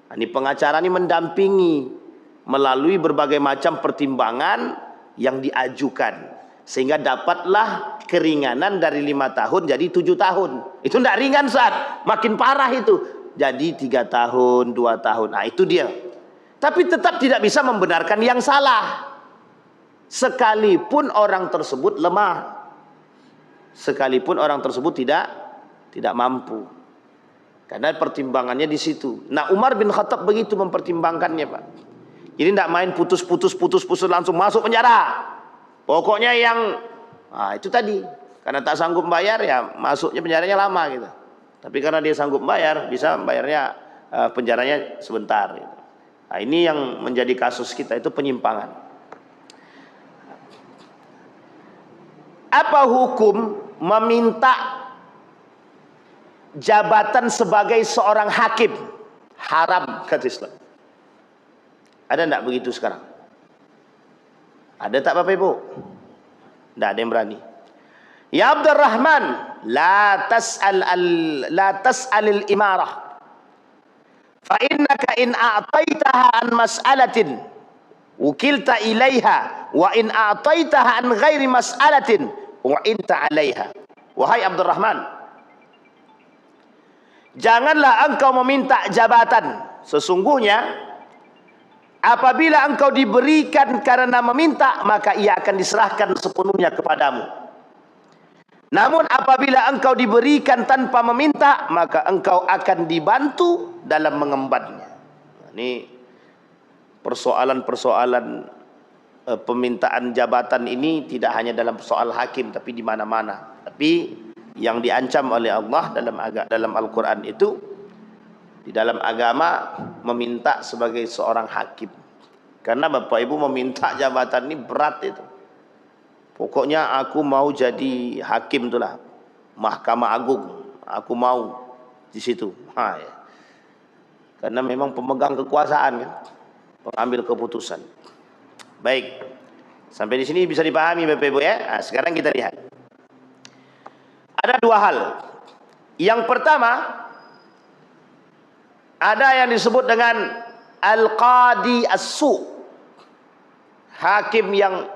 Nah, ini pengacara ini mendampingi melalui berbagai macam pertimbangan yang diajukan, sehingga dapatlah keringanan dari 5 tahun jadi 7 tahun. Itu tidak ringan saat makin parah itu jadi 3 tahun, 2 tahun. Nah itu dia. Tapi tetap tidak bisa membenarkan yang salah, sekalipun orang tersebut lemah, sekalipun orang tersebut tidak mampu. Karena pertimbangannya di situ. Nah, Umar bin Khattab begitu mempertimbangkannya, Pak. Jadi tidak main putus langsung masuk penjara. Pokoknya yang itu tadi, karena tak sanggup bayar ya masuknya penjaranya lama gitu. Tapi karena dia sanggup bayar, bisa bayarnya penjaranya sebentar gitu. Nah, ini yang menjadi kasus kita, itu penyimpangan. Apa hukum meminta jabatan sebagai seorang hakim? Haram kata Islam. Ada enggak begitu sekarang? Ada tak Bapak Ibu? Enggak ada yang berani. Ya Abdurrahman, la tas'alil imarah. Fa innaka in a'taitaha an mas'alatin wukilta ilaiha wa in a'taitaha an ghairi mas'alatin wa'inta 'alaiha. Wahai Abdurrahman, janganlah engkau meminta jabatan. Sesungguhnya apabila engkau diberikan karena meminta, maka ia akan diserahkan sepenuhnya kepadamu. Namun apabila engkau diberikan tanpa meminta, maka engkau akan dibantu dalam mengembannya. Ini persoalan-persoalan pemintaan jabatan ini tidak hanya dalam soal hakim, tapi di mana-mana. Tapi yang diancam oleh Allah dalam Al-Quran itu, di dalam agama, meminta sebagai seorang hakim. Karena Bapak Ibu meminta jabatan ini berat itu. Pokoknya aku mau jadi hakim itulah, Mahkamah Agung, aku mau di situ. Ya. Karena memang pemegang kekuasaan kan, pengambil keputusan. Baik, sampai di sini bisa dipahami Bapak Ibu ya. Nah, sekarang kita lihat. Ada dua hal. Yang pertama, ada yang disebut dengan al-qadi as-su, hakim yang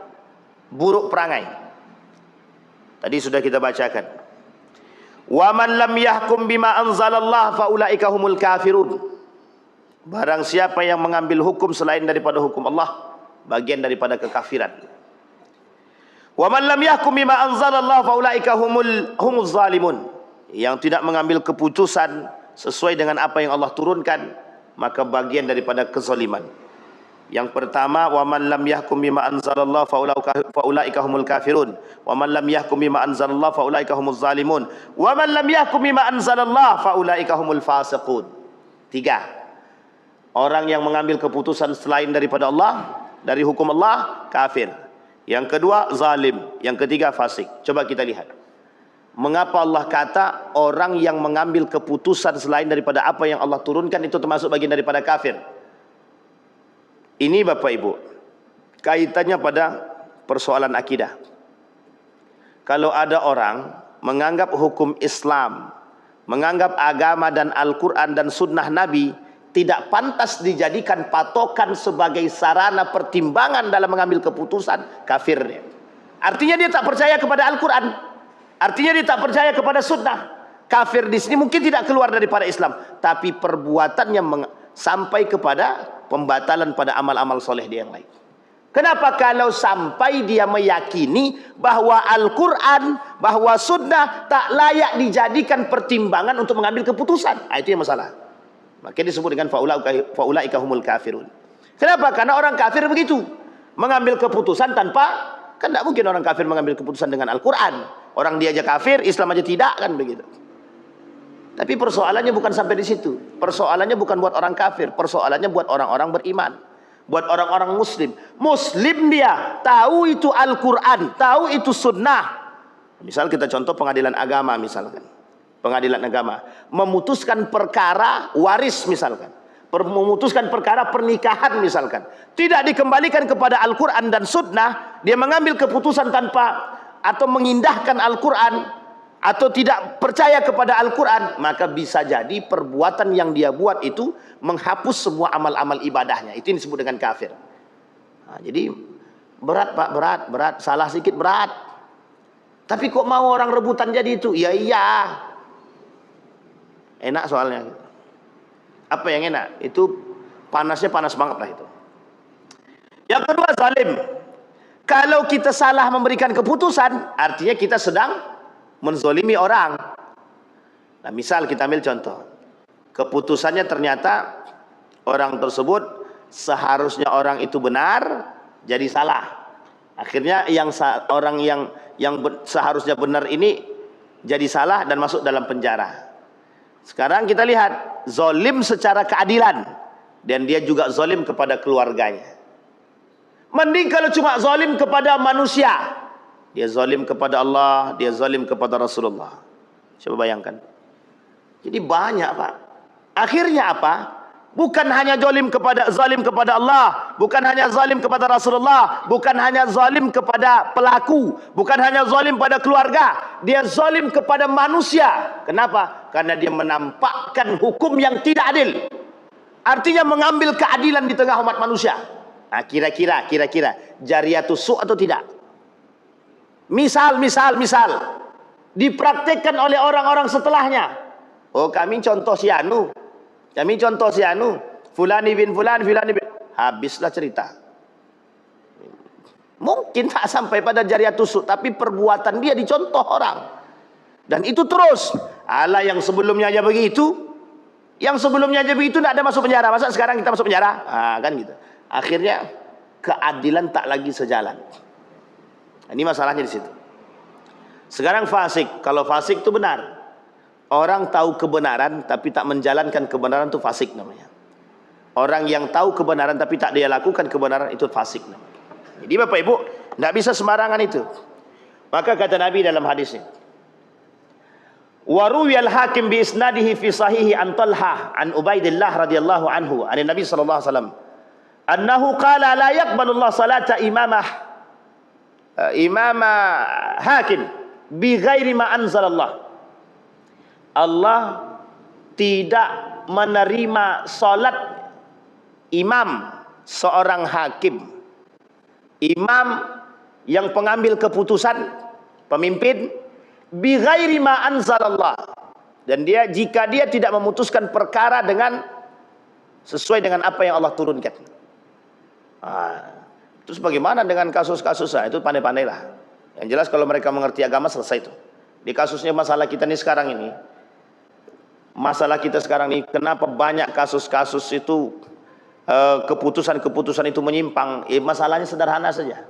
buruk perangai. Tadi sudah kita bacakan. Wa man lam yahkum bima anzalallah fa ulaika humul kafirun. Barang siapa yang mengambil hukum selain daripada hukum Allah, bagian daripada kekafiran. Wa man lam yahkum bima anzalallah fa ulaika humuz zalimun. Yang tidak mengambil keputusan sesuai dengan apa yang Allah turunkan, maka bagian daripada kezaliman. Yang pertama, wa man lam yahkum bima anzalallah fa ulaika humul kafirun, wa man lam yahkum bima anzalallah fa ulaika humuz zalimun, wa man lam yahkum bima anzalallah fa ulaika humul fasiqun. Tiga. Orang yang mengambil keputusan selain daripada Allah, dari hukum Allah, kafir. Yang kedua, zalim. Yang ketiga, fasik. Coba kita lihat. Mengapa Allah kata orang yang mengambil keputusan selain daripada apa yang Allah turunkan itu termasuk bagian daripada kafir? Ini Bapak Ibu, kaitannya pada persoalan akidah. Kalau ada orang menganggap hukum Islam, menganggap agama dan Al-Quran dan sunnah Nabi tidak pantas dijadikan patokan sebagai sarana pertimbangan dalam mengambil keputusan, kafir dia. Artinya dia tak percaya kepada Al-Quran, artinya dia tak percaya kepada sunnah. Kafir di sini mungkin tidak keluar daripada Islam, tapi perbuatannya sampai kepada pembatalan pada amal-amal soleh dia yang lain. Kenapa? Kalau sampai dia meyakini bahwa Al-Quran, bahwa sunnah tak layak dijadikan pertimbangan untuk mengambil keputusan. Nah, itu yang masalah. Makanya disebut dengan faulaika humul kafirun. Kenapa? Karena orang kafir begitu, mengambil keputusan tanpa, kan tidak mungkin orang kafir mengambil keputusan dengan Al-Quran. Orang dia aja kafir, Islam aja tidak, kan begitu. Tapi persoalannya bukan sampai di situ. Persoalannya bukan buat orang kafir, persoalannya buat orang-orang beriman, buat orang-orang muslim. Muslim dia tahu itu Al-Quran, tahu itu sunnah. Misal kita contoh pengadilan agama misalkan. Pengadilan agama memutuskan perkara waris misalkan, memutuskan perkara pernikahan misalkan, tidak dikembalikan kepada Al-Quran dan sunnah, dia mengambil keputusan tanpa atau mengindahkan Al-Quran atau tidak percaya kepada Al-Quran, maka bisa jadi perbuatan yang dia buat itu menghapus semua amal-amal ibadahnya. Itu yang disebut dengan kafir. Nah, jadi berat Pak, berat, salah sedikit berat. Tapi kok mau orang rebutan jadi itu? Ya iya, enak soalnya. Apa yang enak? Itu panasnya panas banget lah itu. Yang kedua, zalim. Kalau kita salah memberikan keputusan, artinya kita sedang menzolimi orang. Nah, misal kita ambil contoh, keputusannya ternyata orang tersebut seharusnya orang itu benar jadi salah. Akhirnya orang yang seharusnya benar ini jadi salah dan masuk dalam penjara. Sekarang kita lihat zalim secara keadilan, dan dia juga zalim kepada keluarganya. Mending kalau cuma zalim kepada manusia, dia zalim kepada Allah, dia zalim kepada Rasulullah. Coba bayangkan. Jadi banyak, Pak. Akhirnya apa? Bukan hanya zalim kepada Allah, bukan hanya zalim kepada Rasulullah, bukan hanya zalim kepada pelaku, bukan hanya zalim pada keluarga, dia zalim kepada manusia. Kenapa? Karena dia menampakkan hukum yang tidak adil. Artinya mengambil keadilan di tengah umat manusia. Nah, kira-kira jariyatus su' atau tidak? Misal dipraktekkan oleh orang-orang setelahnya. Oh, kami contoh si anu, fulani bin fulan, habislah cerita. Mungkin tak sampai pada jariyatus su', tapi perbuatan dia dicontoh orang. Dan itu terus. Ala yang sebelumnya aja begitu, tidak ada masuk penjara. Masa sekarang kita masuk penjara? Kan gitu. Akhirnya keadilan tak lagi sejalan. Ini masalahnya di situ. Sekarang fasik. Kalau fasik itu benar. Orang tahu kebenaran tapi tak menjalankan kebenaran itu fasik namanya. Orang yang tahu kebenaran tapi tak dia lakukan kebenaran itu fasik namanya. Jadi Bapak Ibu, tidak bisa sembarangan itu. Maka kata Nabi dalam hadisnya, wa ruwiyal hakim bi isnadihi fi sahihi an Talhah an Ubaidillah radhiyallahu anhu an Nabi sallallahu alaihi wasallam annahu qala la yaqbalu Allah salata imamah hakim bi ghairi ma anzalallah. Allah tidak menerima salat imam seorang hakim, imam yang pengambil keputusan, pemimpin, bi ghairi ma anzalallah, dan jika dia tidak memutuskan perkara dengan sesuai dengan apa yang Allah turunkan. Terus bagaimana dengan kasus-kasus? Itu pandai-pandailah. Yang jelas kalau mereka mengerti agama selesai itu. Di kasusnya masalah kita ini sekarang ini, kenapa banyak kasus-kasus itu keputusan-keputusan itu menyimpang? Masalahnya sederhana saja.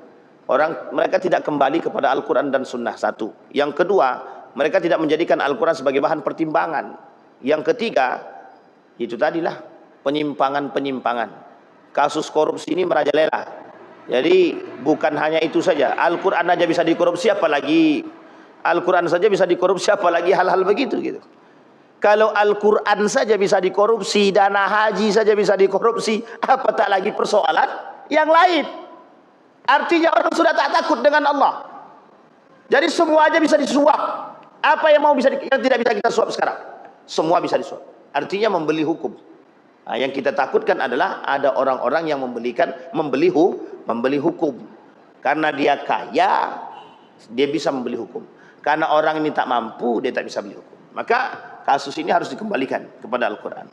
Mereka tidak kembali kepada Al-Quran dan Sunnah, satu. Yang kedua, mereka tidak menjadikan Al-Quran sebagai bahan pertimbangan. Yang ketiga, itu tadilah penyimpangan-penyimpangan. Kasus korupsi ini merajalela. Jadi bukan hanya itu saja. Al-Quran aja bisa dikorupsi, apalagi Al-Quran saja bisa dikorupsi, apalagi hal-hal begitu gitu. Kalau Al-Quran saja bisa dikorupsi, dana haji saja bisa dikorupsi, apa tak lagi persoalan yang lain? Artinya orang sudah tak takut dengan Allah. Jadi semua aja bisa disuap. Apa yang yang tidak bisa kita suap sekarang? Semua bisa disuap. Artinya membeli hukum. Yang kita takutkan adalah ada orang-orang yang membeli hukum. Karena dia kaya, dia bisa membeli hukum. Karena orang ini tak mampu, dia tak bisa beli hukum. Maka kasus ini harus dikembalikan kepada Al-Quran.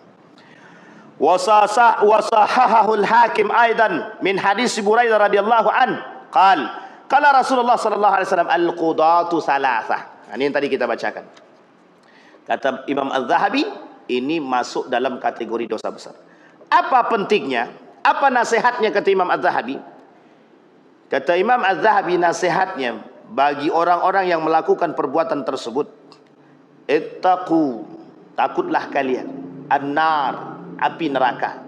Wasahahul hakim aidan min hadis Buraidah radhiyallahu an qala Rasulullah sallallahu alaihi wasallam al-qudatu salasah. Ini yang tadi kita bacakan. Kata Imam Az-Zahabi, ini masuk dalam kategori dosa besar. Apa pentingnya? Apa nasihatnya kata Imam Az-Zahabi? Kata Imam Az-Zahabi, nasihatnya bagi orang-orang yang melakukan perbuatan tersebut, ittaqu, takutlah kalian, an-nar, api neraka.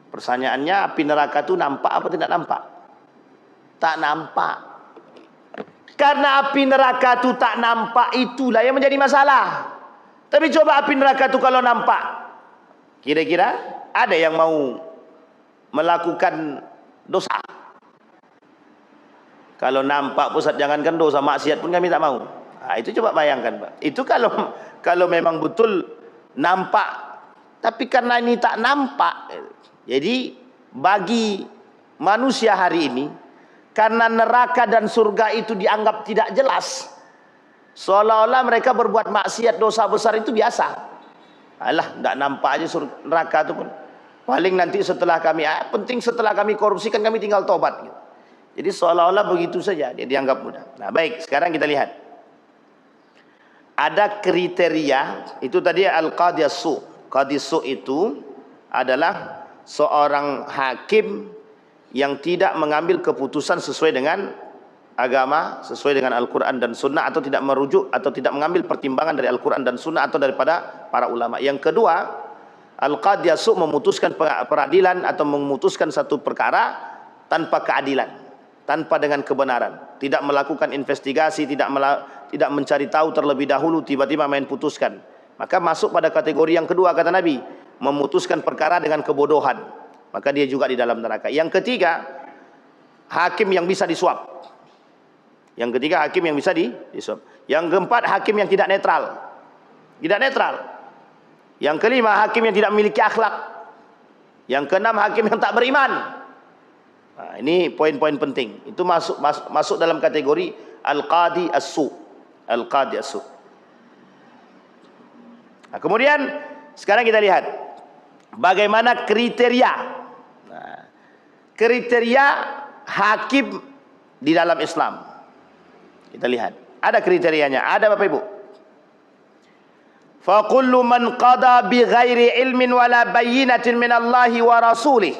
Pertanyaannya, api neraka itu nampak apa tidak nampak? Tak nampak. Karena api neraka itu tak nampak, itulah yang menjadi masalah. Tapi coba api neraka itu kalau nampak, kira-kira ada yang mau melakukan dosa? Kalau nampak pusat, jangankan dosa, maksiat pun kami tak mau. Itu coba bayangkan, Pak. Itu kalau memang betul nampak, tapi karena ini tak nampak. Jadi bagi manusia hari ini, karena neraka dan surga itu dianggap tidak jelas, seolah-olah mereka berbuat maksiat dosa besar itu biasa. Alah, tidak nampak aja neraka itu pun. Paling nanti setelah kami, penting setelah kami korupsi kan kami tinggal tobat. Jadi seolah-olah begitu saja dia dianggap mudah. Nah baik, sekarang kita lihat. ada kriteria. Itu tadi al-qadhi as-su. Qadhi as-su itu adalah seorang hakim yang tidak mengambil keputusan sesuai dengan agama, sesuai dengan Al-Quran dan Sunnah, atau tidak merujuk atau tidak mengambil pertimbangan dari Al-Quran dan Sunnah atau daripada para ulama. Yang kedua, al-qadhi as-su memutuskan peradilan atau memutuskan satu perkara tanpa keadilan, tanpa dengan kebenaran, tidak melakukan investigasi, tidak mencari tahu terlebih dahulu, tiba-tiba main putuskan. Maka masuk pada kategori yang kedua, kata Nabi, memutuskan perkara dengan kebodohan, maka dia juga di dalam neraka. Yang ketiga, hakim yang bisa disuap. Yang ketiga, hakim yang bisa disuap. Yang keempat, hakim yang tidak netral. Tidak netral. Yang kelima, hakim yang tidak memiliki akhlak. Yang keenam, hakim yang tak beriman. Nah, ini poin-poin penting. Itu masuk dalam kategori al-qadhi as-su. Al-qadhi as-su. Nah, kemudian sekarang kita lihat bagaimana kriteria. Nah, kriteria hakim di dalam Islam. Kita lihat. Ada kriterianya. Ada Bapak Ibu. Fa kullu man qada bi ghairi ilmin wala bayyinatin min Allah wa rasulih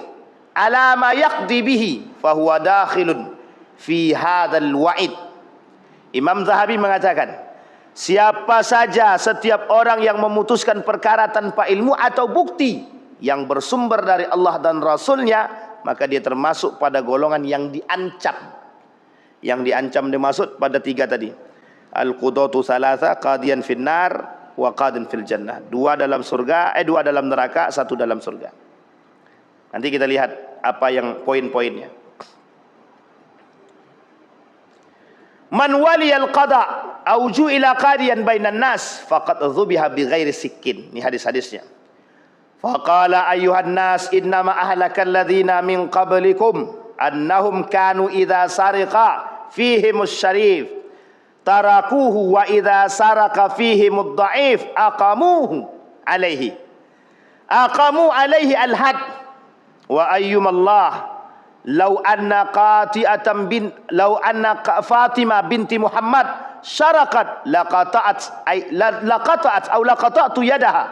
ala ma yaqdi bihi fa huwa dakhilun fi hadzal wa'id. Imam Zahabi mengatakan, siapa saja setiap orang yang memutuskan perkara tanpa ilmu atau bukti yang bersumber dari Allah dan Rasulnya, maka dia termasuk pada golongan yang diancam. Yang diancam dimaksud pada tiga tadi. Al-qudatu salasa, qadiyan finnar, wa qadin fil jannah. Dua dalam surga, dua dalam neraka, satu dalam surga. Nanti kita lihat apa yang poin-poinnya. Man waliyal qada au ju'ila qadiyan bainan nas faqad dhubiha bighairi sikkin. Ini hadis-hadisnya. Faqala ayyuhan nas innama ahlakal ladzina min qablikum annahum kanu idza sariqa fihimus syarif tarakuhu wa idza saraka fihimud dhaif aqamu alaihi al-had wa ayyumallah law anna Fatimah binti Muhammad syarakat laqata'tu yadaha.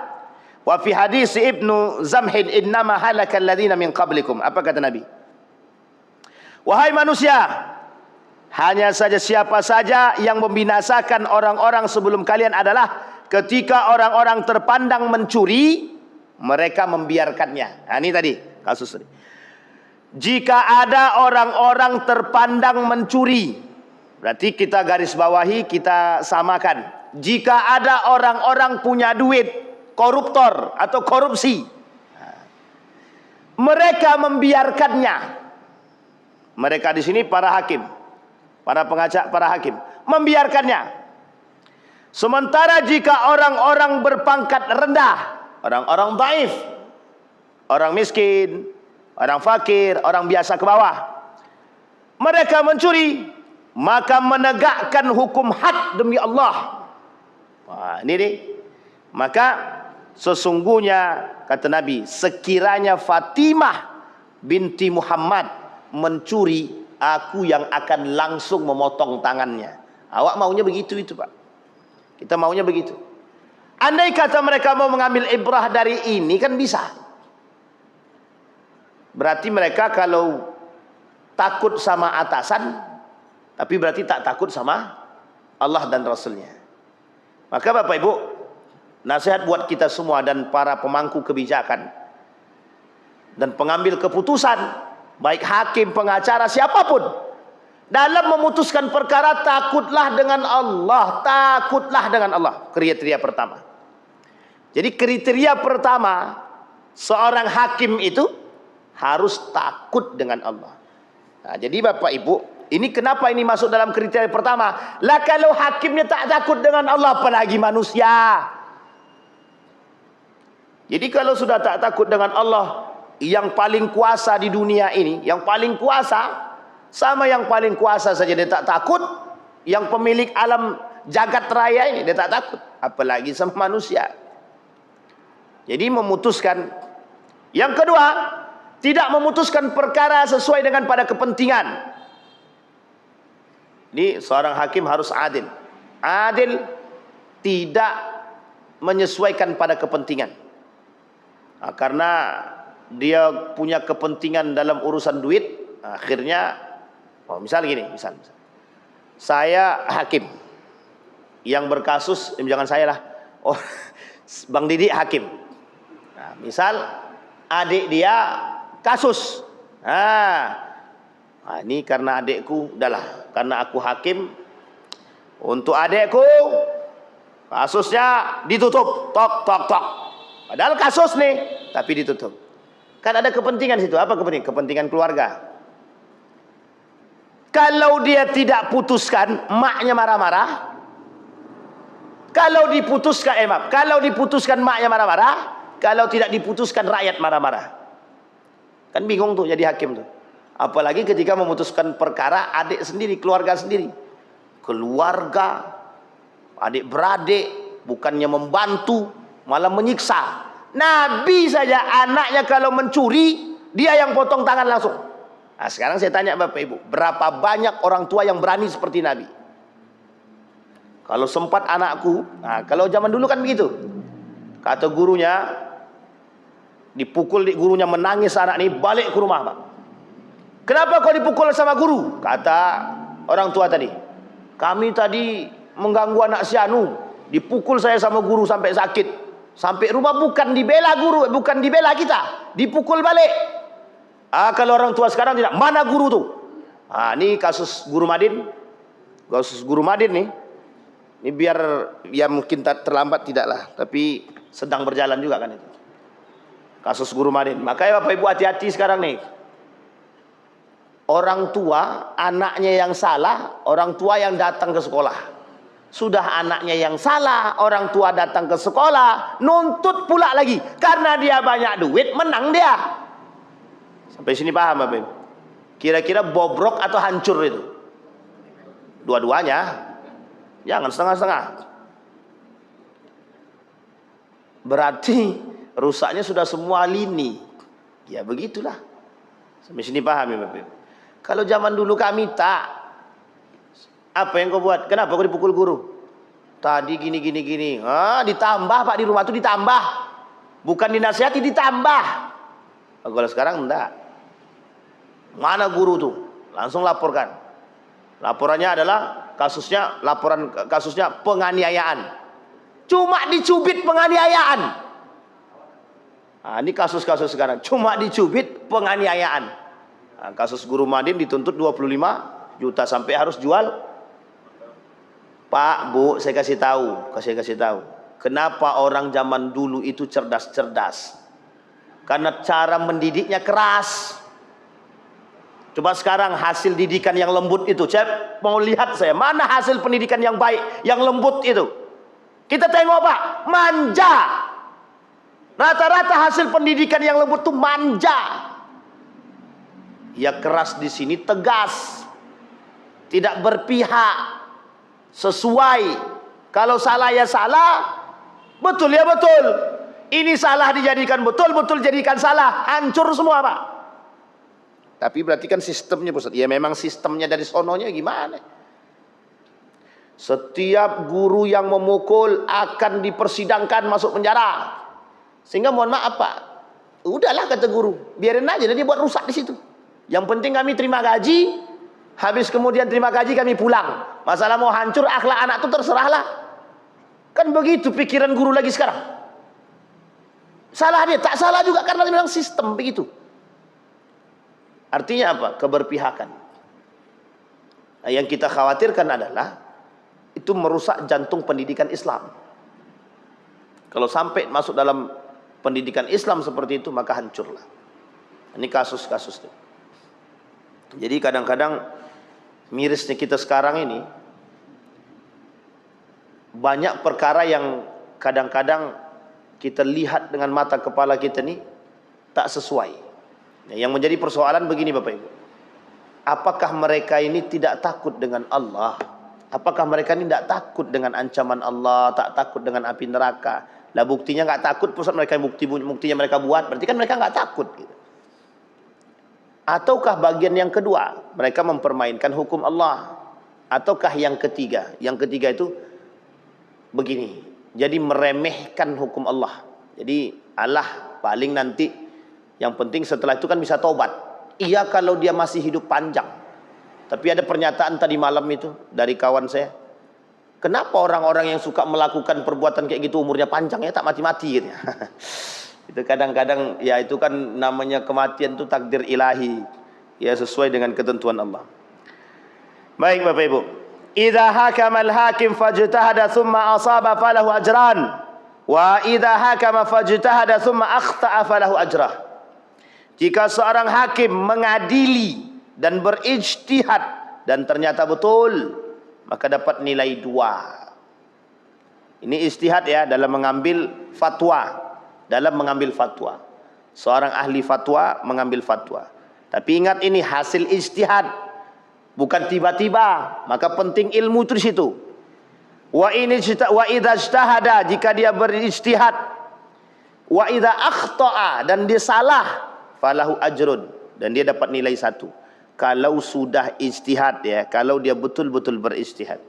Wa fi hadis Ibnu Zamhin innama halakal ladzina min qablikum. Apa kata Nabi? Wahai manusia, hanya saja siapa saja yang membinasakan orang-orang sebelum kalian adalah ketika orang-orang terpandang mencuri, mereka membiarkannya. Nah, ini tadi kasus tadi. Jika ada orang-orang terpandang mencuri, berarti kita garis bawahi, kita samakan. Jika ada orang-orang punya duit, koruptor atau korupsi, mereka membiarkannya. Mereka di sini para hakim, para pengacara, para hakim membiarkannya. Sementara jika orang-orang berpangkat rendah, orang-orang dhaif, orang miskin, orang fakir, orang biasa ke bawah, mereka mencuri, maka menegakkan hukum had demi Allah. Wah, ini nih. Maka sesungguhnya kata Nabi, sekiranya Fatimah binti Muhammad mencuri, aku yang akan langsung memotong tangannya. Awak maunya begitu itu, Pak. Kita maunya begitu. Andai kata mereka mau mengambil ibrah dari ini, kan bisa. Berarti mereka kalau takut sama atasan, tapi berarti tak takut sama Allah dan Rasulnya. Maka Bapak Ibu, nasihat buat kita semua dan para pemangku kebijakan dan pengambil keputusan, baik hakim, pengacara, siapapun, dalam memutuskan perkara, takutlah dengan Allah. Takutlah dengan Allah. Kriteria pertama. Jadi kriteria pertama, seorang hakim itu harus takut dengan Allah. Nah, jadi Bapak Ibu, ini kenapa ini masuk dalam kriteria pertama? Lah kalau hakimnya tak takut dengan Allah, apalagi manusia. Jadi kalau sudah tak takut dengan Allah, yang paling kuasa di dunia ini, yang paling kuasa, sama yang paling kuasa saja dia tak takut, yang pemilik alam jagat raya ini dia tak takut, apalagi sama manusia. Jadi memutuskan. Yang kedua, tidak memutuskan perkara sesuai dengan pada kepentingan. Ini seorang hakim harus adil. Adil tidak menyesuaikan pada kepentingan. Karena dia punya kepentingan dalam urusan duit, akhirnya misal gini, misal saya hakim yang berkasus, jangan saya lah, Bang Didi hakim. Misal adik dia kasus, ini karena adikku, udahlah, karena aku hakim, untuk adikku kasusnya ditutup, tok tok tok. Padahal kasus nih, tapi ditutup. Kan ada kepentingan situ. Apa kepentingan? Kepentingan keluarga. Kalau dia tidak putuskan, maknya marah-marah. Kalau diputuskan, kalau diputuskan maknya marah-marah. Kalau tidak diputuskan, rakyat marah-marah. Kan bingung tuh jadi hakim tuh. Apalagi ketika memutuskan perkara adik sendiri, keluarga sendiri. Keluarga, adik beradik, bukannya membantu, malah menyiksa. Nabi saja anaknya kalau mencuri, dia yang potong tangan langsung. Sekarang saya tanya Bapak Ibu, berapa banyak orang tua yang berani seperti Nabi? Kalau sempat anakku, kalau zaman dulu kan begitu. Kata gurunya, dipukul, gurunya menangis, anak ini balik ke rumah, Pak. Kenapa kau dipukul sama guru? Kata orang tua tadi, kami tadi mengganggu anak si Anu, dipukul saya sama guru sampai sakit. Sampai rumah bukan dibela guru, bukan dibela kita, dipukul balik. Kalau orang tua sekarang tidak, mana guru tuh? Ini kasus guru Madin. Kasus guru Madin nih. Ini biar ya mungkin terlambat tidaklah, tapi sedang berjalan juga kan itu. Kasus guru Madin. Makanya Bapak Ibu hati-hati sekarang nih. Orang tua, anaknya yang salah, orang tua yang datang ke sekolah. Sudah anaknya yang salah, orang tua datang ke sekolah, nuntut pula lagi. Karena dia banyak duit, menang dia. Sampai sini paham Bapak Ibu? Kira-kira bobrok atau hancur itu? Dua-duanya. Jangan setengah-setengah. Berarti rusaknya sudah semua lini. Ya begitulah. Sampai sini paham ya Bapak Ibu? Kalau zaman dulu kami tak. Apa yang kau buat? Kenapa kau dipukul guru? Tadi gini. Ditambah Pak, di rumah itu ditambah. Bukan dinasihati, ditambah. Kalau sekarang enggak. Mana guru tuh? Langsung laporkan. Laporannya adalah kasusnya penganiayaan. Cuma dicubit penganiayaan. Ini kasus-kasus sekarang. Cuma dicubit penganiayaan. Kasus guru Madin dituntut 25 juta sampai harus jual. Pak, Bu, saya kasih tahu. Kenapa orang zaman dulu itu cerdas-cerdas? Karena cara mendidiknya keras. Coba sekarang hasil didikan yang lembut itu. Saya mau lihat mana hasil pendidikan yang baik, yang lembut itu. Kita tengok Pak, manja. Rata-rata hasil pendidikan yang lembut itu manja. Ya keras di sini tegas. Tidak berpihak. Sesuai. Kalau salah ya salah, betul ya betul. Ini salah dijadikan betul, betul jadikan salah, hancur semua Pak. Tapi berarti kan sistemnya Ustaz. Ya memang sistemnya dari sononya gimana? Setiap guru yang memukul akan dipersidangkan masuk penjara. Sehingga mohon maaf Pak, udahlah kata guru, biarin aja dia buat rusak di situ. Yang penting kami terima gaji. Habis kemudian terima gaji kami pulang. Masalah mau hancur akhlak anak itu terserahlah. Kan begitu pikiran guru lagi sekarang. Salah dia, tak salah juga karena memang sistem begitu. Artinya apa? Keberpihakan. Nah, yang kita khawatirkan adalah itu merusak jantung pendidikan Islam. Kalau sampai masuk dalam pendidikan Islam seperti itu maka hancurlah. Ini kasus-kasus itu. Jadi kadang-kadang mirisnya kita sekarang ini banyak perkara yang kadang-kadang kita lihat dengan mata kepala kita ini tak sesuai. Yang menjadi persoalan begini Bapak Ibu. Apakah mereka ini tidak takut dengan Allah? Apakah mereka ini tidak takut dengan ancaman Allah, tak takut dengan api neraka? Lah buktinya nggak takut, pusat mereka buktinya mereka buat, berarti kan mereka nggak takut gitu. Ataukah bagian yang kedua, mereka mempermainkan hukum Allah? Ataukah yang ketiga? Yang ketiga itu begini. Jadi meremehkan hukum Allah. Jadi Allah paling nanti, yang penting setelah itu kan bisa taubat. Iya kalau dia masih hidup panjang. Tapi ada pernyataan tadi malam itu dari kawan saya. Kenapa orang-orang yang suka melakukan perbuatan kayak gitu umurnya panjang ya, tak mati-mati gitu. Itu kadang-kadang ya itu kan namanya kematian itu takdir ilahi. Ya sesuai dengan ketentuan Allah. Baik Bapak Ibu. Idza hakama al-hakim fajtahada thumma asaba falahu ajran. Wa idza hakama fajtahada thumma akhta'a falahu ajrah. Jika seorang hakim mengadili dan berijtihad dan ternyata betul, maka dapat nilai 2. Ini ijtihad ya, dalam mengambil fatwa. Dalam mengambil fatwa. Seorang ahli fatwa mengambil fatwa. Tapi ingat ini hasil ijtihad. Bukan tiba-tiba. Maka penting ilmu itu di situ. Wa idza ijtahada, jika dia berijtihad. Wa idza akhta'a, dan dia salah, falahu ajrun, dan dia dapat nilai 1. Kalau sudah ijtihad ya, kalau dia betul-betul berijtihad.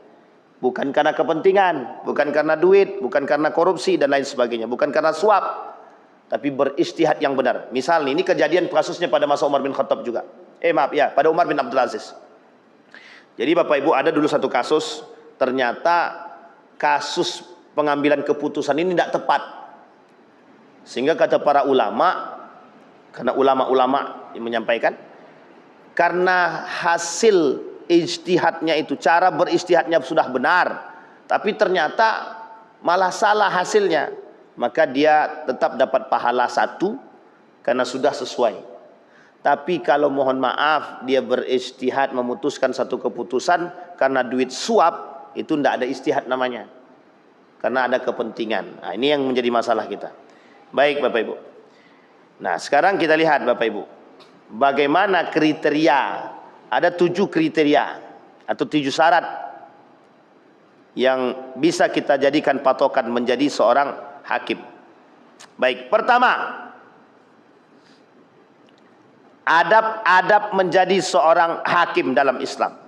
Bukan karena kepentingan, bukan karena duit, bukan karena korupsi dan lain sebagainya, bukan karena suap, tapi berijtihad yang benar. Misal ini kejadian kasusnya pada masa Umar bin Khattab juga. Pada Umar bin Abdul Aziz. Jadi Bapak Ibu, ada dulu satu kasus, ternyata kasus pengambilan keputusan ini tidak tepat. Sehingga kata para ulama, karena ulama-ulama yang menyampaikan, karena hasil ijtihadnya itu, cara berijtihadnya sudah benar, tapi ternyata malah salah hasilnya, maka dia tetap dapat pahala 1 karena sudah sesuai. Tapi kalau mohon maaf dia berijtihad memutuskan satu keputusan karena duit suap, itu tidak ada ijtihad namanya, karena ada kepentingan. Nah, ini yang menjadi masalah kita. Baik Bapak Ibu. Nah sekarang kita lihat Bapak Ibu, bagaimana kriteria. Ada 7 kriteria atau 7 syarat yang bisa kita jadikan patokan menjadi seorang hakim. Baik, pertama, adab-adab menjadi seorang hakim dalam Islam.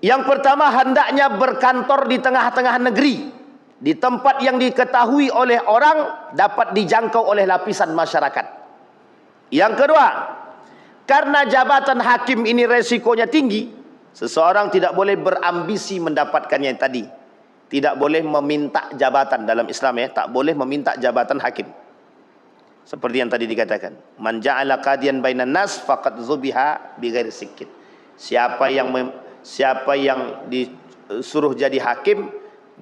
Yang pertama, hendaknya berkantor di tengah-tengah negeri, di tempat yang diketahui oleh orang, dapat dijangkau oleh lapisan masyarakat. Yang kedua, karena jabatan hakim ini resikonya tinggi, seseorang tidak boleh berambisi mendapatkannya tadi. Tidak boleh meminta jabatan dalam Islam ya, tak boleh meminta jabatan hakim. Seperti yang tadi dikatakan, man ja'ala qadiyan bainan nas faqad zubiha bighairi sikkin. Siapa yang disuruh jadi hakim,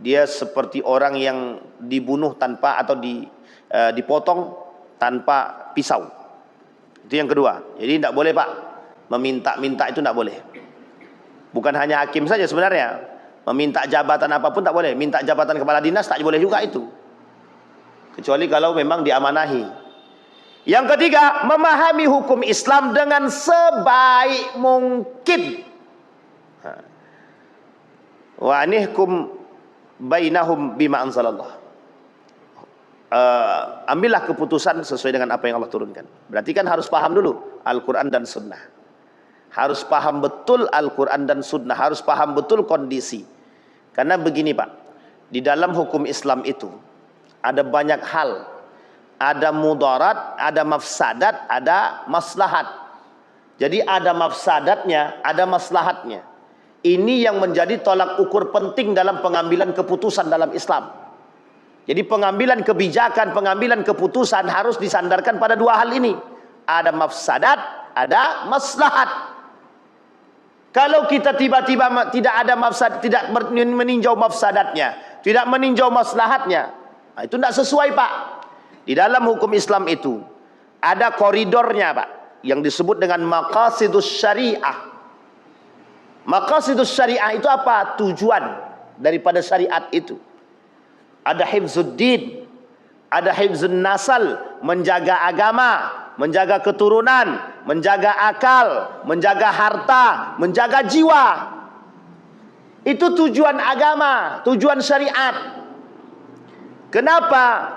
dia seperti orang yang dibunuh tanpa atau dipotong tanpa pisau. Itu yang kedua. Jadi tidak boleh Pak, meminta-minta itu tidak boleh. Bukan hanya hakim saja sebenarnya, meminta jabatan apapun tak boleh. Minta jabatan kepala dinas tak boleh juga itu, kecuali kalau memang diamanahi. Yang ketiga, memahami hukum Islam dengan sebaik mungkin. Wa anihkum bainahum bima anzalallah. Ambillah keputusan sesuai dengan apa yang Allah turunkan. Berarti kan harus paham dulu Al-Quran dan Sunnah. Harus paham betul Al-Quran dan Sunnah. Harus paham betul kondisi. Karena begini Pak, di dalam hukum Islam itu ada banyak hal. Ada mudarat, ada mafsadat, ada maslahat. Jadi ada mafsadatnya, ada maslahatnya. Ini yang menjadi tolak ukur penting dalam pengambilan keputusan dalam Islam. Jadi pengambilan kebijakan, pengambilan keputusan harus disandarkan pada 2 hal ini. Ada mafsadat, ada maslahat. Kalau kita tiba-tiba tidak ada mafsad, tidak meninjau mafsadatnya, tidak meninjau maslahatnya, nah itu tidak sesuai Pak. Di dalam hukum Islam itu ada koridornya Pak, yang disebut dengan maqasidus syariah. Maqasidus syariah itu apa? Tujuan daripada syariat itu. Ada hifzuddin, ada hifzun nasal, menjaga agama, menjaga keturunan, menjaga akal, menjaga harta, menjaga jiwa. Itu tujuan agama, tujuan syariat. Kenapa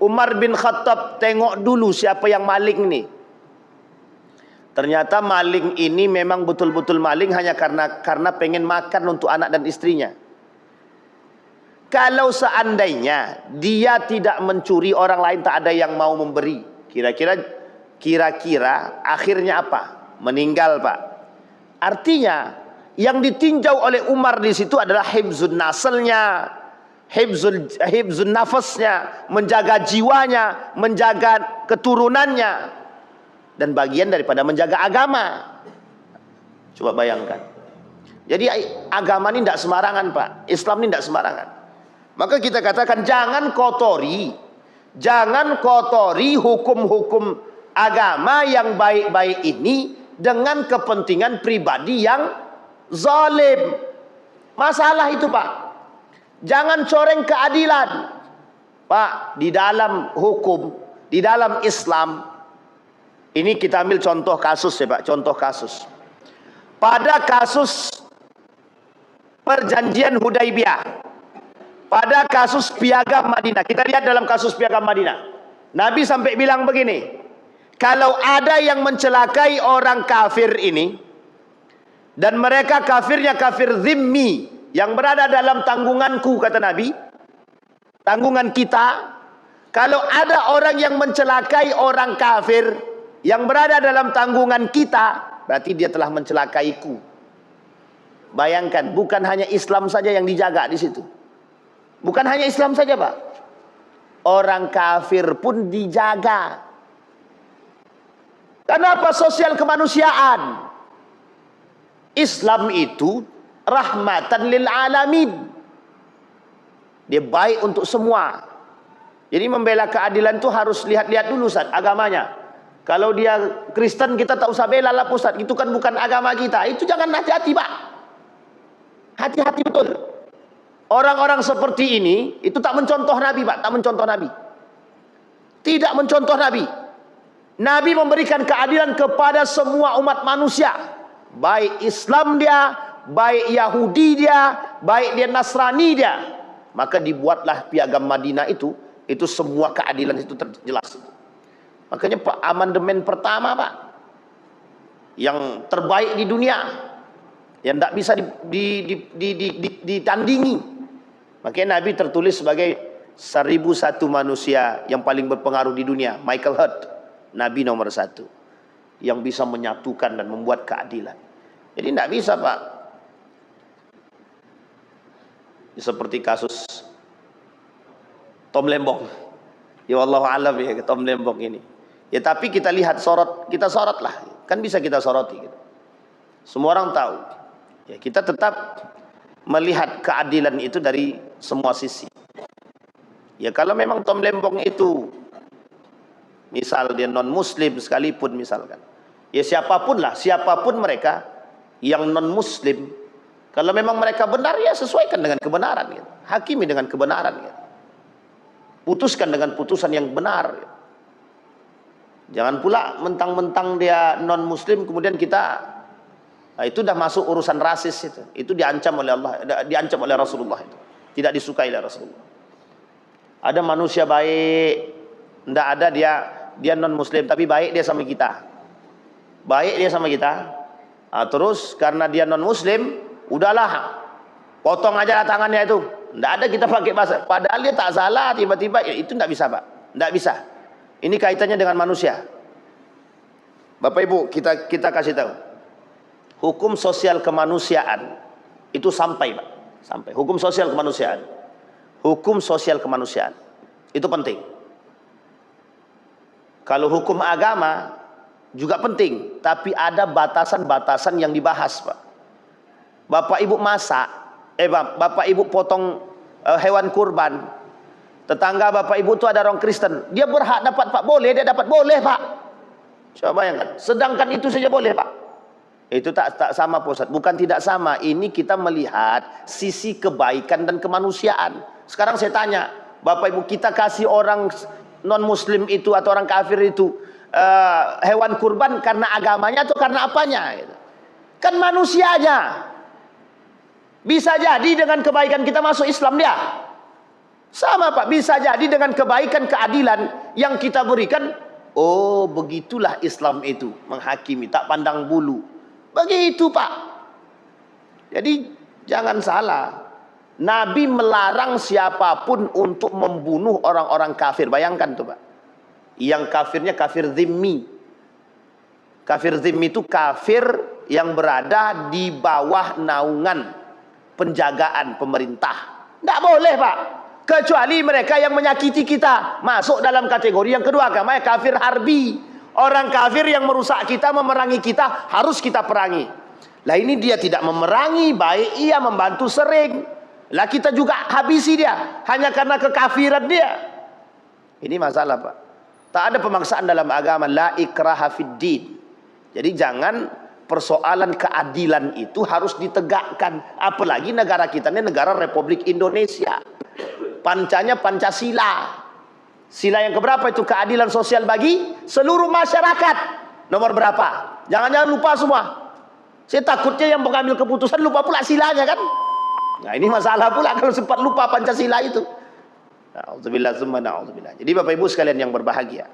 Umar bin Khattab tengok dulu siapa yang maling nih? Ternyata maling ini memang betul-betul maling hanya karena pengen makan untuk anak dan istrinya. Kalau seandainya dia tidak mencuri, orang lain tak ada yang mau memberi, kira-kira akhirnya apa? Meninggal, Pak. Artinya yang ditinjau oleh Umar di situ adalah hifzun naslnya, hifzun nafasnya, menjaga jiwanya, menjaga keturunannya, dan bagian daripada menjaga agama. Coba bayangkan. Jadi agama ini tidak sembarangan, Pak. Islam ini tidak sembarangan. Maka kita katakan jangan kotori hukum-hukum agama yang baik-baik ini dengan kepentingan pribadi yang zalim. Masalah itu, Pak. Jangan coreng keadilan, Pak. Di dalam hukum, di dalam Islam, ini kita ambil contoh kasus ya, Pak. Contoh kasus. Pada kasus perjanjian Hudaibiyah, pada kasus piagam Madinah, kita lihat dalam kasus piagam Madinah, Nabi sampai bilang begini, kalau ada yang mencelakai orang kafir ini, dan mereka kafirnya kafir zimmi, yang berada dalam tanggunganku, kata Nabi, tanggungan kita, kalau ada orang yang mencelakai orang kafir yang berada dalam tanggungan kita, berarti dia telah mencelakaiku. Bayangkan, bukan hanya Islam saja yang dijaga di situ. Bukan hanya Islam saja, Pak. Orang kafir pun dijaga. Kenapa? Sosial kemanusiaan. Islam itu rahmatan lil alamin. Dia baik untuk semua. Jadi membela keadilan itu harus lihat-lihat dulu, Ustaz, agamanya. Kalau dia Kristen, kita tak usah bela lah, Ustaz. Itu kan bukan agama kita. Itu jangan, hati-hati, Pak. Hati-hati betul. Orang-orang seperti ini itu tak mencontoh Nabi, Pak, tak mencontoh Nabi. Tidak mencontoh Nabi. Nabi memberikan keadilan kepada semua umat manusia. Baik Islam dia, baik Yahudi dia, baik dia Nasrani dia. Maka dibuatlah piagam Madinah itu semua keadilan itu terjelas. Makanya Pak, amandemen pertama, Pak, yang terbaik di dunia, yang tidak bisa ditandingi. Makanya Nabi tertulis sebagai 1001 manusia yang paling berpengaruh di dunia. Michael Hurt, Nabi nomor 1, yang bisa menyatukan dan membuat keadilan. Jadi tidak bisa, Pak, seperti kasus Tom Lembong. Ya Allah alam ya, Tom Lembong ini. Ya tapi kita lihat, kita sorot lah. Kan bisa kita soroti gitu. Semua orang tahu. Ya, kita tetap melihat keadilan itu dari semua sisi. Ya kalau memang Tom Lembong itu, misal dia non muslim sekalipun misalkan, ya siapapun lah, siapapun mereka yang non muslim, kalau memang mereka benar, ya sesuaikan dengan kebenaran gitu. Hakimi dengan kebenaran gitu. Putuskan dengan putusan yang benar gitu. Jangan pula mentang-mentang dia non muslim kemudian kita, nah, itu dah masuk urusan rasis itu. Itu diancam oleh Allah, diancam oleh Rasulullah itu. Tidak disukai oleh Rasulullah. Ada manusia baik, tidak ada dia non muslim tapi baik dia sama kita. Baik dia sama kita. Nah, terus karena dia non muslim, udahlah potong aja tangannya itu. Tidak ada kita pakai bahasa. Padahal dia tak salah, tiba-tiba ya, itu tidak bisa, Pak. Tidak bisa. Ini kaitannya dengan manusia. Bapak Ibu, kita kasih tahu. Hukum sosial kemanusiaan itu sampai, Pak. Sampai. Hukum sosial kemanusiaan. Hukum sosial kemanusiaan. Itu penting. Kalau hukum agama juga penting, tapi ada batasan-batasan yang dibahas, Pak. Bapak Ibu masak, Bapak Ibu potong hewan kurban. Tetangga Bapak Ibu itu ada orang Kristen, dia berhak dapat, Pak. Boleh, dia dapat, boleh, Pak. Coba bayangkan. Sedangkan itu saja boleh, Pak. Itu tak sama, Pak Ustaz. Bukan tidak sama. Ini kita melihat sisi kebaikan dan kemanusiaan. Sekarang saya tanya, Bapak Ibu, kita kasih orang non muslim itu atau orang kafir itu hewan kurban karena agamanya atau karena apanya? Kan manusianya. Bisa jadi dengan kebaikan kita masuk Islam dia. Sama, Pak, bisa jadi dengan kebaikan keadilan yang kita berikan. Oh, begitulah Islam itu, menghakimi, tak pandang bulu. Begitu, Pak. Jadi jangan salah. Nabi melarang siapapun untuk membunuh orang-orang kafir. Bayangkan tuh Pak. Yang kafirnya kafir zimmi. Kafir zimmi itu kafir yang berada di bawah naungan penjagaan pemerintah. Tidak boleh Pak. Kecuali mereka yang menyakiti kita. Masuk dalam kategori yang kedua. Namanya kafir harbi. Orang kafir yang merusak kita, memerangi kita, harus kita perangi. Lah ini dia tidak memerangi, baik ia membantu sering. Lah kita juga habisi dia hanya karena kekafiran dia. Ini masalah Pak. Tak ada pemaksaan dalam agama. La ikraha fid din. Jadi jangan persoalan keadilan itu harus ditegakkan. Apalagi negara kita ini negara Republik Indonesia. Pancanya Pancasila. Sila yang keberapa itu? Keadilan sosial bagi seluruh masyarakat. Nomor berapa? Jangan-jangan lupa semua. Saya takutnya yang mengambil keputusan lupa pula silanya kan. Nah ini masalah pula kalau sempat lupa Pancasila itu. Na'udzubillah summa na'udzubillah. Jadi Bapak Ibu sekalian yang berbahagia,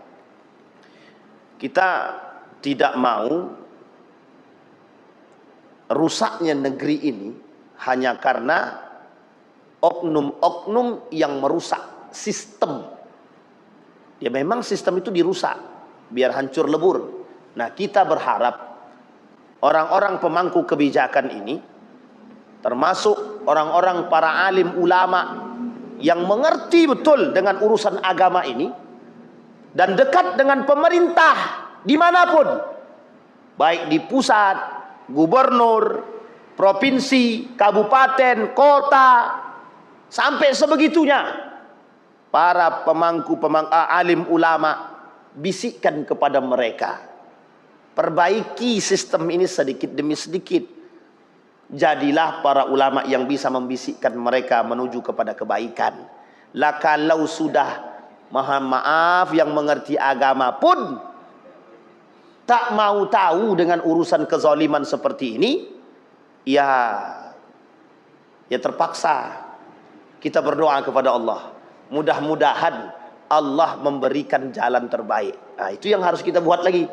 kita tidak mau rusaknya negeri ini hanya karena oknum-oknum yang merusak sistem. Ya memang sistem itu dirusak biar hancur lebur. Nah kita berharap orang-orang pemangku kebijakan ini, termasuk orang-orang para alim ulama yang mengerti betul dengan urusan agama ini dan dekat dengan pemerintah dimanapun, baik di pusat, gubernur, provinsi, kabupaten, kota, sampai sebegitunya para pemangku alim ulama, bisikkan kepada mereka, perbaiki sistem ini sedikit demi sedikit. Jadilah para ulama yang bisa membisikkan mereka menuju kepada kebaikan. Lah kalau sudah maaf yang mengerti agama pun tak mau tahu dengan urusan kezaliman seperti ini, ya terpaksa kita berdoa kepada Allah. Mudah-mudahan Allah memberikan jalan terbaik. Nah, itu yang harus kita buat lagi.